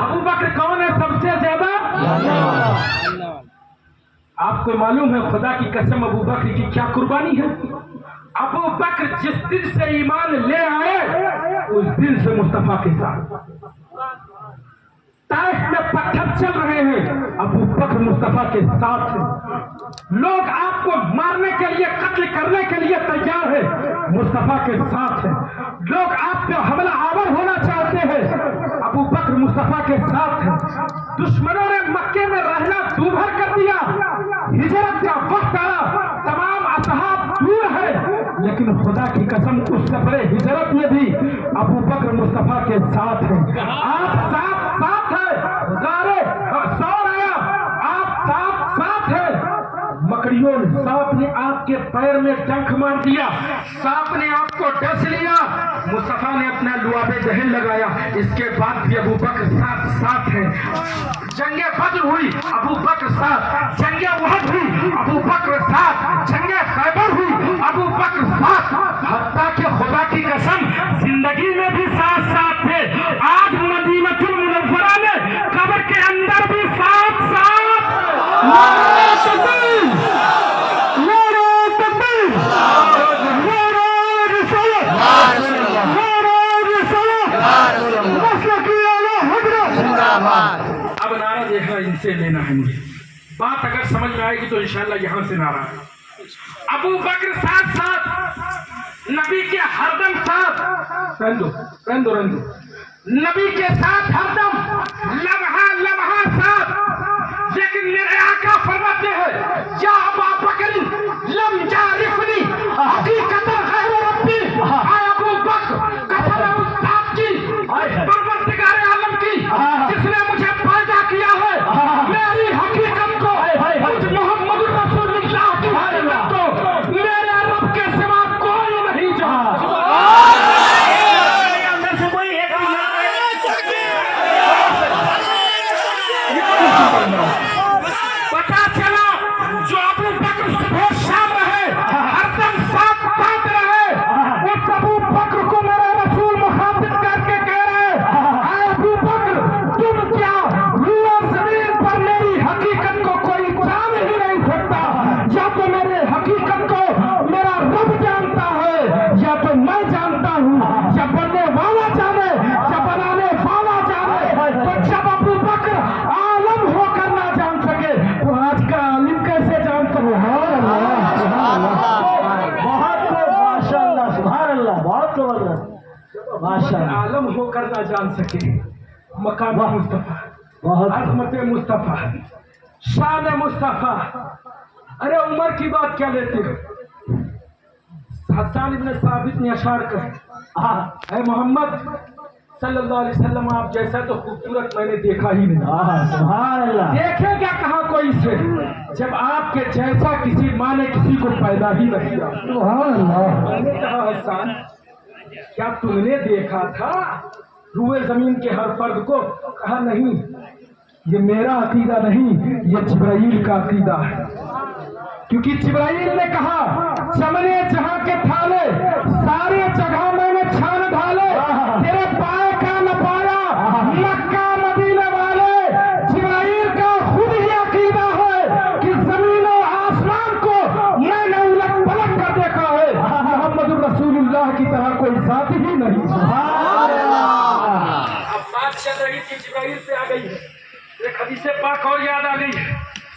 अबू बकर कौन है? सबसे ज्यादा। आपको मालूम है खुदा की कसम अबू बकर की क्या कुर्बानी है। अबू बकर जिस दिन से ईमान ले आए उस दिन से मुस्तफा के साथ ताइफ में पत्थर चल रहे हैं, अबू बकर मुस्तफा के साथ हैं। लोग आपको मारने के लिए कत्ल करने के लिए तैयार है, मुस्तफा के साथ है। लोग आप पे हमला आवर होना चाहते हैं, अबू बकर मुस्तफा के साथ है। दुश्मनों ने मक्के में रहना दूभर कर दिया, हिजरत का वक्त आया, तमाम असहाब दूर है, लेकिन खुदा की कसम उस सफरे हिजरत में भी अबू बकर मुस्तफा के साथ है। आप साथ है, गारे सौर आया, आप साथ है। मकड़ियों सांप ने आपके पैर में डंक मार दिया, सांप ने आपको डस लिया, मुस्तफा ने अपना लुआबे दहन लगाया, इसके बाद भी अबू बकर साथ है। जंगे बद्र हुई, अबू बकर साथ, जंगे उहद हुई, अबू बकर साथ, जंगे खैबर हुई, अबू बकर साथ, हत्ता के खुदा की कसम जिंदगी में भी साथ थे। आज मदीनतुल मुनव्वरा में कब्र के अंदर भी साथ अब नारा देखना इनसे लेना है मुझे। बात अगर समझ में आएगी तो इंशाल्लाह यहाँ से नारा है। अबू बकर साथ, नबी के हरदम साथ, रंदो नबी के साथ हरदम, लम्हा साथ। लेकिन मेरे आका फरमाते हैं या अबा बकर लम यारिफनी हकीकतन गैर रब्बी, आय अबू बकर कसम उस्ताद की, परवरदिगार आलम की, जिसने मुझे पैदा किया है, मेरी हकीकत को, मुझ मोहम्मद रसूलुल्लाह की हकीकत को मेरे रब के सिवा कोई नहीं जानता। पता चला जो अबू बकर सुबह शाम रहे, हरदम साथ रहे, उस अबू बकर को मेरा रसूल मुखातिब करके कह रहे, आए अबू बकर तुम क्या रूह जमीन पर मेरी हकीकत को कोई जान ही नहीं सकता। या तो मेरे हकीकत को मेरा रब जानता है, या तो मैं जानता हूँ, या बनने वाला जाने, या बनाने वाला जाने। तो जब अबू बकर आलम होकर ना जान सके तो आज का आलिम कैसे जान सके। आलम होकर ना जान सके, मकाम मुस्तफा, अजमत मुस्तफा, शान मुस्तफा। अरे उम्र की बात क्या लेते हो। हसन इब्न साबित ने अशार कर, ऐ मोहम्मद सल्लल्लाहु अलैहि वसल्लम आप जैसा तो खूबसूरत मैंने देखा ही नहीं। देखे क्या कहा कोई से, जब आपके जैसा किसी माँ ने किसी को पैदा ही नहीं किया। मैंने कहा हसन क्या तुमने देखा था रूए जमीन के हर फर्द को। कहा नहीं, ये मेरा अकीदा नहीं, ये जिब्राइल का अकीदा है। क्योंकि जिब्राइल ने कहा चमने जहां के थाले सारे जगह मैंने छान ढाले, तेरे पाए का न पाया मक्का मदीने वाले। जिब्राइल का खुद ही अकीदा है कि जमीन और आसमान को मैंने उलट पलट कर देखा है, मोहम्मद रसूलुल्लाह की तरह कोई जात ही नहीं। अब बात चल रही थी जिब्राइल से आ गई है, एक हदीस पाक और याद आ गई है,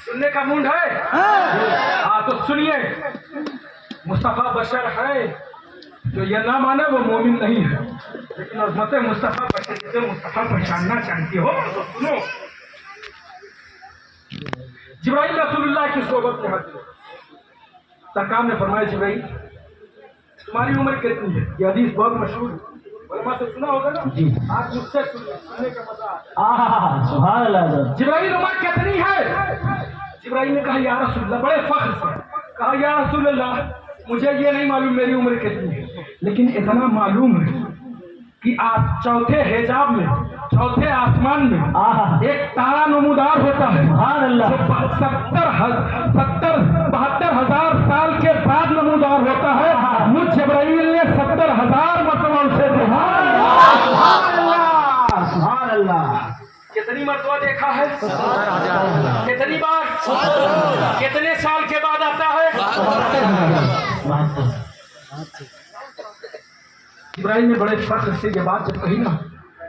सुनने का मूड है। हाँ तो सुनिए, मुस्तफा बशर है, जो ये ना माने वो मोमिन नहीं है। लेकिन अज़मत मुस्तफा बशर, जिसे मुस्तफा पहचानना चाहती हो तो सुनो। जिब्राइल रसूलुल्लाह की सोबत में हाजिर हो, सरकार ने फरमाया जिब्राइल तुम्हारी उम्र कितनी है। ये हदीस बहुत मशहूर है, उलमा तो सुना होगा ना जी। आज मुझसे सुनने का मजा। सुभान अल्लाह। जिब्राइल उम्र कितनी है। जिब्राइल ने कहा या रसूलल्लाह, बड़े फख्र से कहा या रसूलल्लाह मुझे ये नहीं मालूम मेरी उम्र कितनी है, लेकिन इतना मालूम है कि आज चौथे हिजाब में, चौथे आसमान में एक तारा नमूदार होता है। 72,000 साल के बाद नमूदार होता है। मुझ जिब्राइल ने 70,000 मरतबा उसे कितनी मरतबा देखा है, कितनी बार कितने साल के बाद आता है? जिब्राइल ने बड़े फख्र से ये बात जब कही ना,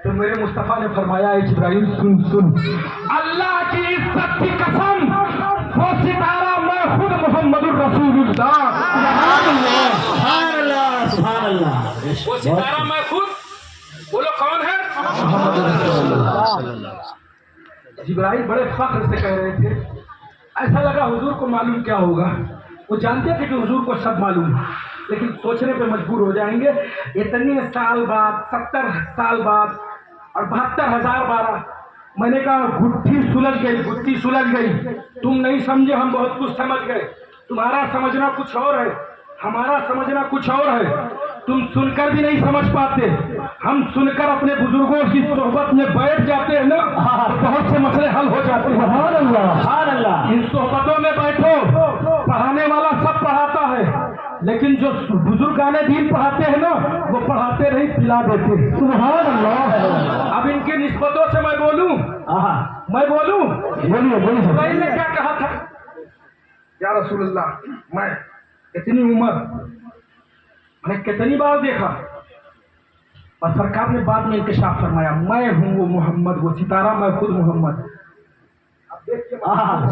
तो मेरे मुस्तफा ने फरमाया है जिब्राइल सुन सुन, अल्लाह की इज्जत की कसम, वो सितारा मैं खुद मोहम्मदुर रसूलुल्लाह, सुभान अल्लाह। वो सितारा मैं खुद, बोलो कौन है? जिब्राइल बड़े फख्र से कह रहे थे। ऐसा लगा हुजूर को मालूम क्या होगा, वो जानते थे कि हुजूर को सब मालूम है, लेकिन सोचने पे मजबूर हो जाएंगे। इतने साल बाद, 70 साल बाद और 72,000 बार मैंने कहा गुत्थी सुलझ गई, गुत्थी सुलझ गई। तुम नहीं समझे, हम बहुत कुछ समझ गए। तुम्हारा समझना कुछ और है, हमारा समझना कुछ और है। तुम सुनकर भी नहीं समझ पाते, हम सुनकर अपने बुजुर्गों की सोहबत में बैठ जाते हैं ना, तो बहुत से मसले हल हो जाते हैं। सुभान अल्लाह, सुभान अल्लाह। इन सोहबतों में बैठो, पढ़ाने वाला सब पढ़ाता है, लेकिन जो बुजुर्गाने दीन पढ़ाते हैं ना, वो पढ़ाते नहीं, पिला देते। सुभान अल्लाह। अब इनकी निस्बतों से मैं बोलूं, मैं बोलूं, बोलिए बोलिए। भाई ने क्या कहा था, या रसूलल्लाह, मैं इतनी उम्र मैंने कितनी बार देखा, और सरकार ने बाद में इंकशाफ फरमाया, मैं हूँ वो मोहम्मद, वो सितारा मैं खुद मोहम्मद। अब देख के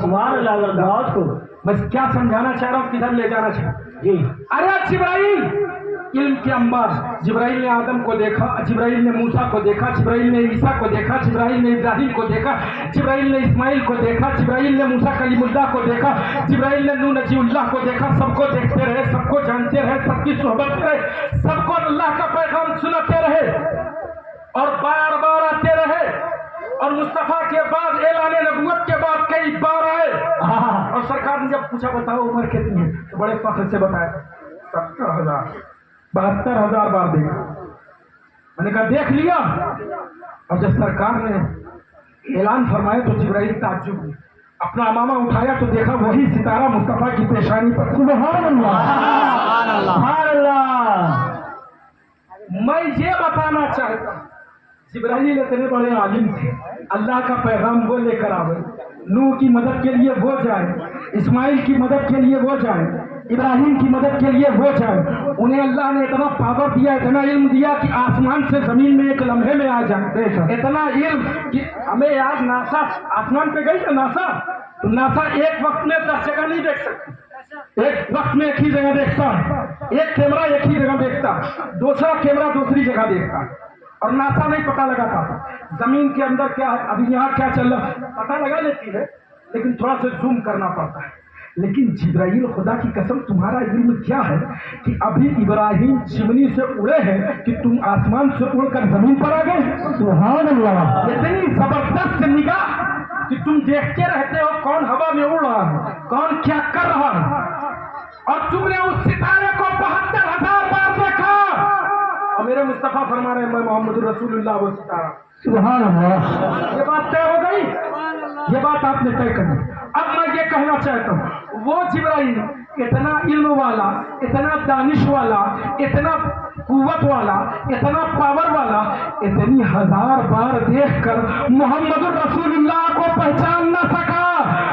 सुभान अल्लाह। बहुत को मैं क्या समझाना चाह रहा हूँ, किधर ले जाना चाह रहा हूँ जी। अरे जिब्राइल इल्म के अंबार, जिब्राइल ने आदम को देखा, जिब्राइल ने मूसा को देखा, जिब्राइल ने ईसा को देखा, जिब्राइल ने इब्राहिम को देखा, जिब्राइल ने इस्माइल को देखा, जिब्राइल ने मूसा कलीमुल्लाह को देखा, जिब्राइल ने नूह नजीउल्लाह को देखा। सबको देखते रहे, सबको जानते रहे, सबकी सोहबत करे, सबको अल्लाह का पैगाम सुनाते रहे और बार बार आते रहे। और मुस्तफा के बाद, ऐलान नबूवत के बाद कई बार आए। और सरकार ने जब पूछा बताओ उम्र कितनी है, तो बड़े फख्र से बताया 70,000, 72,000 बार देखा। मैंने कहा देख लिया। और जब सरकार ने ऐलान फरमाया तो जिब्राइल ताज्जुब हुए, अपना अमामा उठाया तो देखा वही सितारा मुस्तफा की पेशानी पर। सुभान अल्लाह, सुभान अल्लाह। मैं ये बताना चाहता हूँ, जिब्राइल इतने बड़े आलिम थे, अल्लाह का पैगाम वो लेकर आवे, नूह की मदद के लिए वो जाए, इस्माइल की मदद के लिए वो जाए, इब्राहिम की मदद के लिए वो जाए। उन्हें अल्लाह ने इतना पावर दिया, इतना इल्म दिया कि आसमान से जमीन में एक लम्हे में आ जाते। इतना इल्म कि हमें याद, नासा आसमान पे गई ना, नासा, तो नासा एक वक्त में 10 जगह नहीं देख सकती, एक वक्त में एक ही जगह देखता, एक कैमरा एक ही जगह देखता, दूसरा कैमरा दूसरी जगह देखता। और नासा नहीं पता लगाता था जमीन के अंदर क्या है, अभी यहाँ क्या चल रहा है, पता लगा लेती है, लेकिन थोड़ा सा जूम करना पड़ता है। लेकिन जिब्राइल, खुदा की कसम तुम्हारा इल्म क्या है कि अभी इब्राहिम चिमनी से उड़े हैं कि तुम आसमान से उड़कर जमीन पर आ गए। सुभान अल्लाह। इतनी जबरदस्त निगाह कि तुम देखते रहते हो कौन हवा में उड़ रहा है, कौन क्या कर रहा है। और तुमने उस सितारे को 72,000 बार देखा। और मेरे मुस्तफा फरमा रहे हैं मैं मोहम्मद रसूलुल्लाह वो सितारा। सुभान अल्लाह। ये बात तय हो गई, ये बात आपने तय कर दी। अब मैं ये कहना चाहता हूँ, वो जिब्राइल इतना इल्म वाला, इतना दानिश वाला, इतना कुव्वत वाला, इतना पावर वाला, इतनी 1000 बार देखकर मोहम्मद रसूलुल्लाह को पहचान न सका।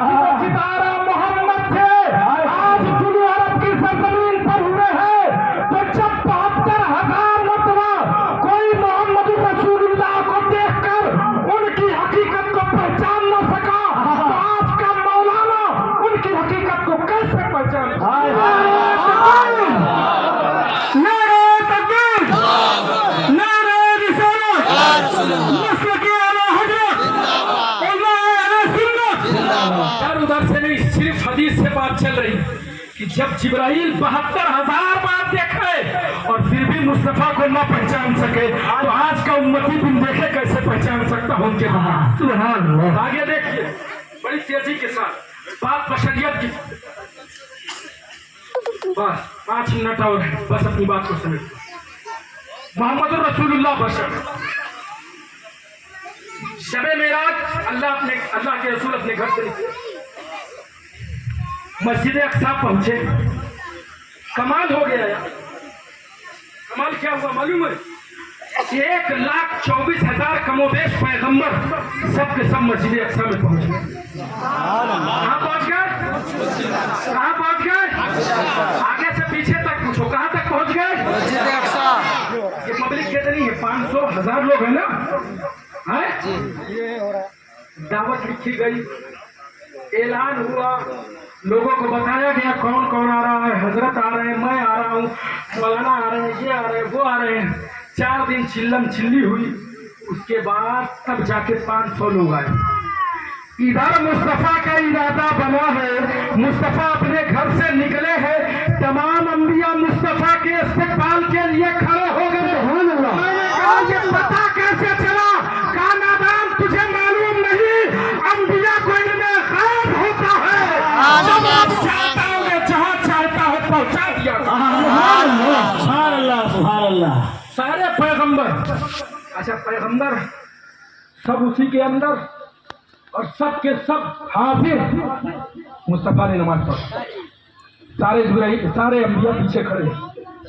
वो सितारा मोहम्मद थे। आज दुनिया अरब की सरजमीन पर हुए हैं, तो जब 72,000 मतवा कोई मोहम्मद रसूलुल्लाह को देखकर उनकी हकीकत को पहचान न सका, तो आज का मौलाना उनकी हकीकत को कैसे पहचान? उधर से नहीं, सिर्फ हदीस से बात चल रही कि जब जिब्राइल 72,000 बार देखे और फिर भी मुस्तफा को न पहचान सके, तो आज का उम्मती तुम देखे कैसे पहचान सकता हूं उनके बाद। सुभान अल्लाह। आगे देखिए बड़ी तेजी के साथ बात बशरियत की। बस 5 मिनट और बस अपनी बात को समझ। मोहम्मद रसूलुल्लाह बशर। शबे मेराज अल्लाह के रसूल अपने घर से निकले, मस्जिद अक्सा पहुंचे। कमाल हो गया यार। कमाल क्या हुआ मालूम है? 1,24,000 कमोबेश पैगंबर सबके सब मस्जिद अक्सा में पहुंच गए। कहाँ पहुंच गए? कहाँ पहुंच गए? आगे से पीछे तक पूछो, कहाँ तक पहुंच गए? मस्जिद अक्सा। ये पब्लिक कितनी है? 500,000 लोग है ना? है? दावत लिखी गई, ऐलान हुआ, लोगों को बताया गया कौन कौन आ रहा है, हजरत आ रहे हैं, मैं आ रहा हूँ, मौलाना आ रहे हैं, ये आ रहे हैं, वो आ रहे हैं। 4 दिन चिल्लम चिल्ली हुई, उसके बाद तब जाके 500 लोग आए। इधर मुस्तफा का इरादा बना है, मुस्तफा अपने घर से निकले हैं, तमाम अंबिया मुस्तफा के इस्तेकबाल के लिए खड़े हो गए। मैंने कहा ये पता कैसे चला? कहा नादान, तुझे मालूम नहीं, अंबिया को इनमें गैब होता है। चाहता हूँ मैं जहाँ चाहता हूँ पहुँचा दिया। सुभान अल्लाह। सारे पैगंबर, अच्छा पैगंबर सब उसी के अंदर और सब के सब हाजिर। मुस्तफा ने नमाज पढ़ी, सारे अंबिया पीछे खड़े,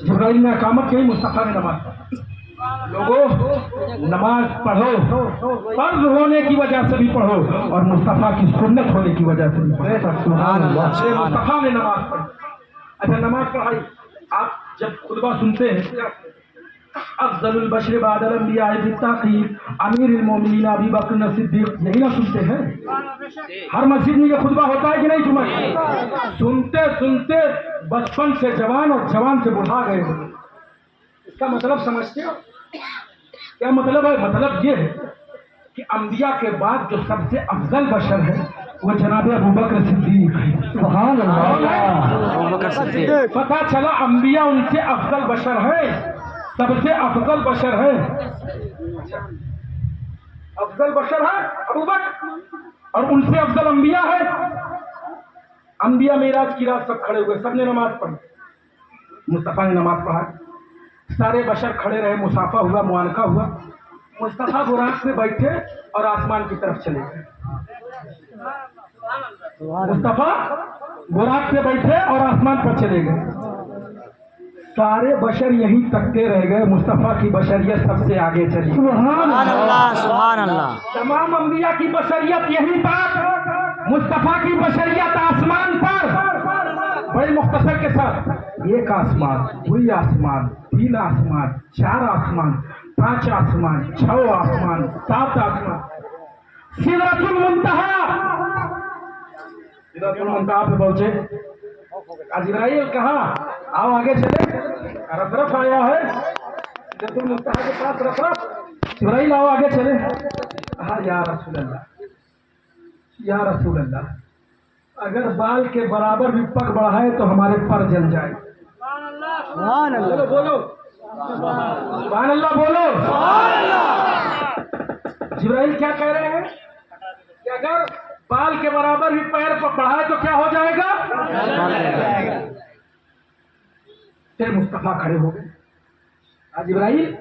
जिब्राइल ने अकामत की, मुस्तफा ने नमाज पढ़ी। लोगों नमाज पढ़ो, फर्ज होने की वजह से भी पढ़ो और मुस्तफा की सुन्नत होने की वजह से भी पढ़ो। मुस्तफा ने नमाज पढ़ी। अच्छा नमाज पढ़ाई, आप जब खुतबा सुनते हैं अफजलुल बशर बादल अंबिया बित्ताकीब अमीरुल मोमिनीन अबू बकर सिद्दीक, यही ना सुनते हैं? हर मस्जिद में ये खुतबा होता है कि नहीं जुमा? सुनते सुनते बचपन से जवान और जवान से बुढ़ा गए। इसका मतलब समझते हो क्या मतलब है? मतलब ये है कि अंबिया के बाद जो सबसे अफजल बशर है वो जनाब अबू बकर सिद्दीक है। सुभान अल्लाह। अबू बकर सिद्दीक। पता चला अंबिया उनसे अफजल बशर है, सबसे अफजल बशर है। अफजल बशर है अबू बकर और उनसे अफजल अंबिया है। अंबिया मेराज की रात सब खड़े हुए, सबने नमाज पढ़ी, मुस्तफा ने नमाज पढ़ा, सारे बशर खड़े रहे, मुसाफा हुआ, मुआनका हुआ। मुस्तफा बुराक में बैठे और आसमान की तरफ चले गए। मुस्तफा बुराक पे बैठे और आसमान पर चले गए। सारे बशर यहीं तकते रह गए, मुस्तफा की बशरियत सबसे आगे चली। सुभान अल्लाह, सुभान अल्लाह। तमाम अंबिया की बशरियत यहीं तक, मुस्तफा की बशरियत आसमान पर। बड़े मुख्तसर के साथ, एक आसमान, दुई आसमान, 3 आसमान, 4 आसमान, 5 आसमान, 6 आसमान, 7 आसमान, सिदरतुल मुंतहा। सिदरतुल मुंतहा पे पहुंचे। जिब्राइल कहा आओ आगे चले, रफ आया है सिदरतुल मुंतहा के पास, रफ। जिब्राइल आओ आगे चले। कहा या रसूल अल्लाह, या रसूल अल्लाह, अगर बाल के बराबर भी पग बढ़ाए तो हमारे पर जल जाए। सुभान अल्लाह। बोलो बोलो सुभान अल्लाह, बोलो। जिब्राइल क्या कह रहे हैं कि अगर बाल के बराबर भी पैर पर बढ़ाए तो क्या हो जाएगा? फिर मुस्तफा खड़े हो गए। जिब्राइल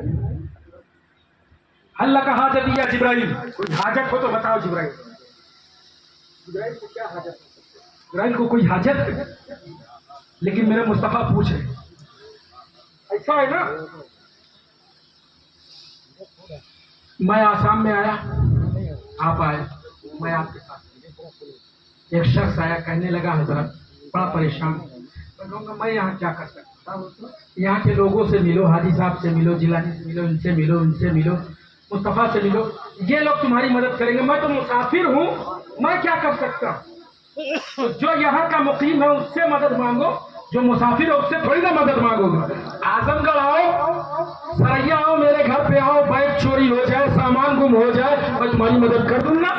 हल्ला का हाजत दिया। जिब्राइल कोई हाजत हो तो बताओ। जिब्राइल को क्या हाजत? जिब्राइल को कोई हाजत है, लेकिन मेरे मुस्तफा पूछे, ऐसा है ना, मैं आसाम में आया, आप आए, मैं आपके साथ। एक शख्स आया, कहने लगा हजरत बड़ा परेशान, मैं कहूँगा मैं यहाँ क्या कर सकता हूँ? यहाँ के लोगों से मिलो, हाजी साहब से मिलो, जिलानी से मिलो, इनसे मिलो, इनसे मिलो, मुस्तफा से मिलो, ये लोग तुम्हारी मदद करेंगे। मैं तो मुसाफिर हूँ, मैं क्या कर सकता हूँ? तो जो यहाँ का मुकीम है उससे मदद मांगो, जो मुसाफिर है उससे थोड़ी ना मदद मांगोगे। आजमगढ़ आओ, सरैया आओ, मेरे घर पे आओ, बैग चोरी हो जाए, सामान गुम हो जाए, मैं तुम्हारी मदद कर दूंगा,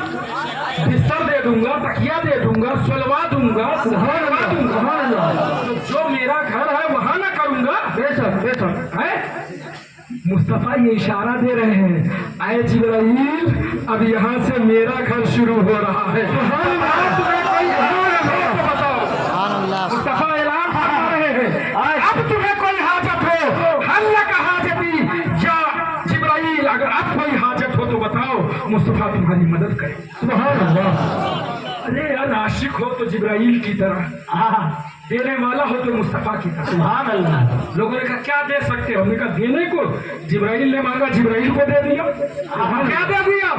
बिस्तर दे दूंगा, तकिया दे दूंगा, सुलवा दूंगा, सुलवा दूंगा। तो जो मेरा घर है वहां ना करूंगा? बेशक बेशक है। मुस्तफा ये इशारा दे रहे हैं, आए जिब्राइल, अब यहाँ से मेरा घर शुरू हो रहा है। मुस्तफा ऐलान फरमा रहे हैं, अब तुम्हें कोई हाजत हो, हल्ला का हाजती या जिब्राइल, अगर अब कोई हाजत हो तो बताओ, मुस्तफा तुम्हारी मदद करे। सुभान अल्लाह। अरे यार आशिक हो तो जिब्राइल की तरह देने वाला हो तो मुस्तफ़ा की तरफ। सुभान अल्लाह। लोगों ने कहा क्या दे सकते हो? हमने कहा देने को जिब्राइल ने मांगा, जिब्राइल को दे दिया। क्या दे दिया?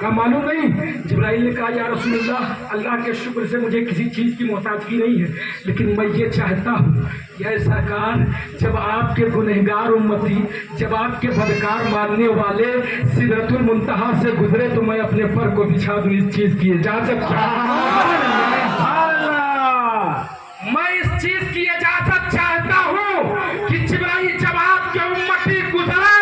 कहा मालूम नहीं। जिब्राइल ने कहा या रसूलल्लाह, अल्लाह के शुक्र से मुझे किसी चीज की मोहताजगी नहीं है, लेकिन मैं ये चाहता हूँ या सरकार, जब आपके गुनहगार उम्मती, जब आपके बदकार मानने वाले सिदरतुल मुंतहा से गुजरे तो मैं अपने पर को बिछा दूं इस चीज की इजाजत। मैं इस चीज की इजाजत चाहता हूँ कि जिब्राइल जब आपके उम्मती गुजरे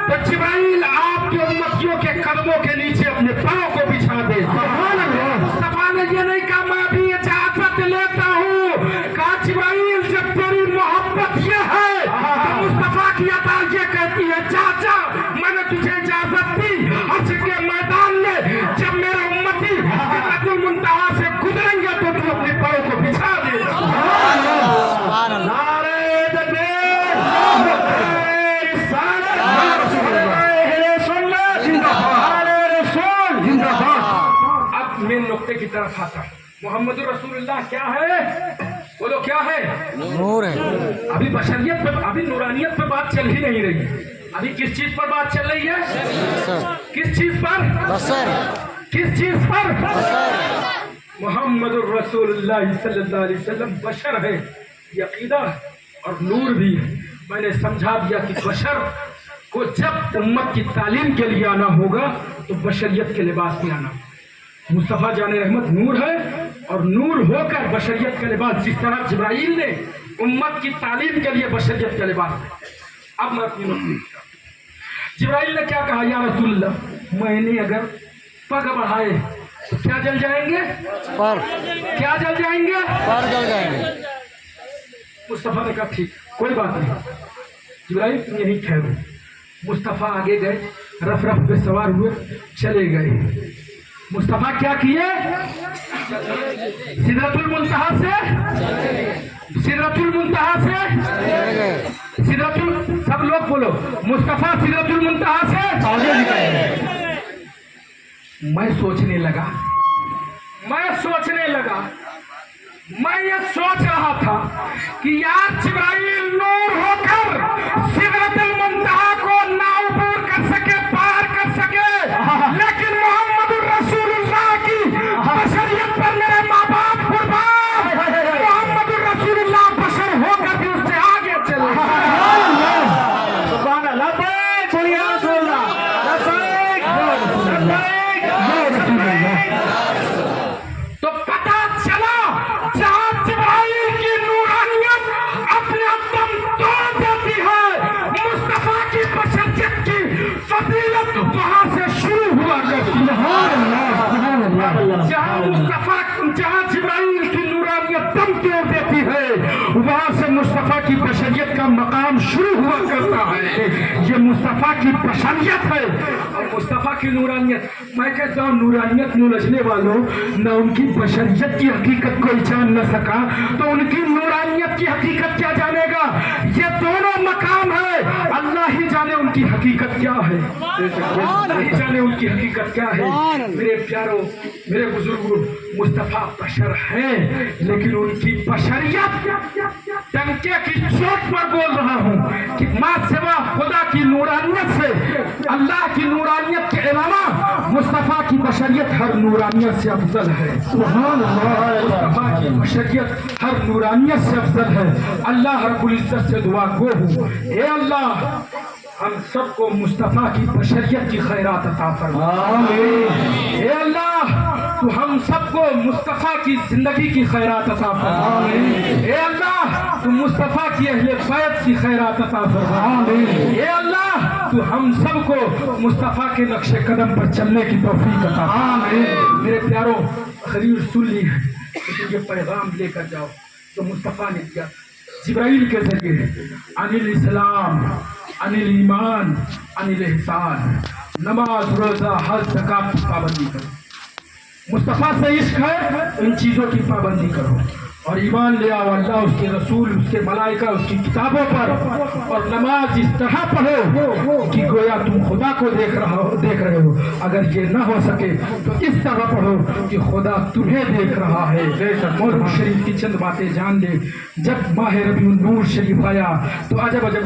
तो जिब्राइल आपके उम्मतियों के कदमों के नीचे अपने पाँव को बिछा दे। मुस्तफा ने ये नहीं कहा मैं भी इजाजत लेता हूँ, कहा जिब्राइल जब तेरी मोहब्बत ये है तो मुस्तफा की अता ये कहती है चाचा मैंने तुझे इजाजत दी, हश्र के मैदान में जब मेरा उम्मती सिदरतुल मुंतहा से गुजरेंगे तो तू अपने पाँव को बिछा दे। अब मेन नुक्ते की तरफ आता हूँ। मोहम्मद रसूलुल्लाह क्या है? बोलो क्या है? नूर है। अभी बशरियत पे, अभी नूरानियत पे बात चल ही नहीं रही। अभी किस चीज पर बात चल रही है? किस चीज पर? बसर। किस चीज पर? बसर। मोहम्मद रसूलुल्लाह सल्लल्लाहु अलैहि वसल्लम बशर है, ये अकीदा और नूर भी है। मैंने समझा दिया कि बशर को जब उम्मत की तालीम के लिए आना होगा तो बशरियत के लिबास में आना। मुस्तफ़ा जाने रहमत नूर है और नूर होकर बशरियत का लिबास, जिस तरह जिब्राइल ने उम्मत की तालीम के लिए बशरियत का लिबास है। अब मैं अपनी नौकरी, जिब्राइल ने क्या कहा या रसूलल्लाह, मैंने अगर पग बढ़ाए तो क्या जल जाएंगे? पर। क्या जल जाएंगे? पर जल जाएंगे। मुस्तफ़ा ने कहा ठीक कोई बात नहीं, जिब्राइल तुम यहीं ठहरो। मुस्तफ़ा आगे गए, रफ रफ पे सवार हुए, चले गए। मुस्तफ़ा क्या किए? सिदरतुल मुंतहा से, सिदरतुल मुंतहा से, सिदरतुल, सब लोग बोलो, मुस्तफ़ा सिदरतुल मुंतहा से आगे निकले। मैं सोचने लगा, मैं ये सोच रहा था कि यार जिब्राइल नूर होकर सिदरतुल मुंतहा को ना ऊपर कर सके, पार कर सके, लेकिन मोहम्मद रसूलुल्लाह की बशरियत पर मेरे माँ बाप कुर्बान, मोहम्मद रसूलुल्लाह बशर होकर भी उससे आगे चले। सुभान अल्लाह। बोलिए रसूलुल्लाह। तो पता चला जहाँ जिब्राइल की नूरानियत अपने दम तोड़ देती है, मुस्तफा की बशरियत की फजीलत वहाँ से शुरू हुआ करती है। जहाँ जिब्राइल की नूरानियत दम तोड़ देती है वहाँ से मुस्तफा की बशरियत का मकाम शुरू हुआ करता है। ये मुस्तफा की बशरियत है और मुस्तफा की नूरानियत। मैं कहता हूँ नूरानियत में उलझने वालों, न उनकी बशरियत की हकीकत कोई जान न सका तो उनकी नूरानियत की हकीकत क्या जानेगा? ये दोनों मकाम है, अल्लाह ही जाने उनकी हकीकत क्या है, अल्लाह ही जाने उनकी हकीकत क्या है। मेरे प्यारों, मेरे बुजुर्गों, मुस्तफा बशर है लेकिन उनकी बशरियत, टंके की चोट पर बोल रहा हूँ कि माँ सिवा खुदा की नूरानियत से, अल्लाह की नूरानियत के अलावा मुस्तफा की बशरियत हर नूरानियत से अफजल है। सुभान अल्लाह। मुस्तफा की बशरियत हर नूरानियत से अफजल है। अल्लाह रब्बुल इज्जत से दुआ गो हूँ, ए अल्लाह हम सबको मुस्तफा की बशरियत की खैरात अता फरमा। आमीन। ए अल्लाह तू हम सबको मुस्तफा की जिंदगी की खैरात अता फरमा। आमीन। ए अल्लाह तू मुस्तफा की अहले बैत की खैरात अता फरमा। आमीन। ए अल्लाह तू हम सबको मुस्तफा के नक्शे कदम पर चलने की तौफीक अता फरमा। आमीन। मेरे प्यारों, खलील सुन ली है, लेकिन ये पैगाम लेकर जाओ तो मुस्तफा ने किया जिब्राइल के जरिए, अनिल इस्लाम, अनिल ईमान, अनिल एहसान, नमाज, रोजा, हज, ज़कात की पाबंदी करो। मुस्तफ़ा से इश्क है, इन चीज़ों की पाबंदी करो। اور ایمان لے آؤ اللہ، اس کے رسول، اس کے ملائکہ، اس کی کتابوں پر، اور نماز اس طرح پڑھو کہ گویا تم خدا کو دیکھ رہے ہو۔ اگر یہ نہ ہو سکے تو اس طرح پڑھو کہ خدا تمہیں دیکھ رہا ہے۔ مولوی شریف کی چند باتیں جان لے۔ جب ماہ ربیع النور شریف آیا تو عجب عجب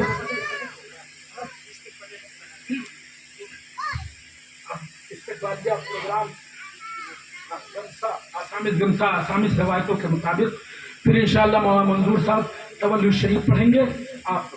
پروگرام آسامس روایتوں کے مطابق پھر انشاءاللہ مولانا منظور صاحب تولد شریف پڑھیں گے آپ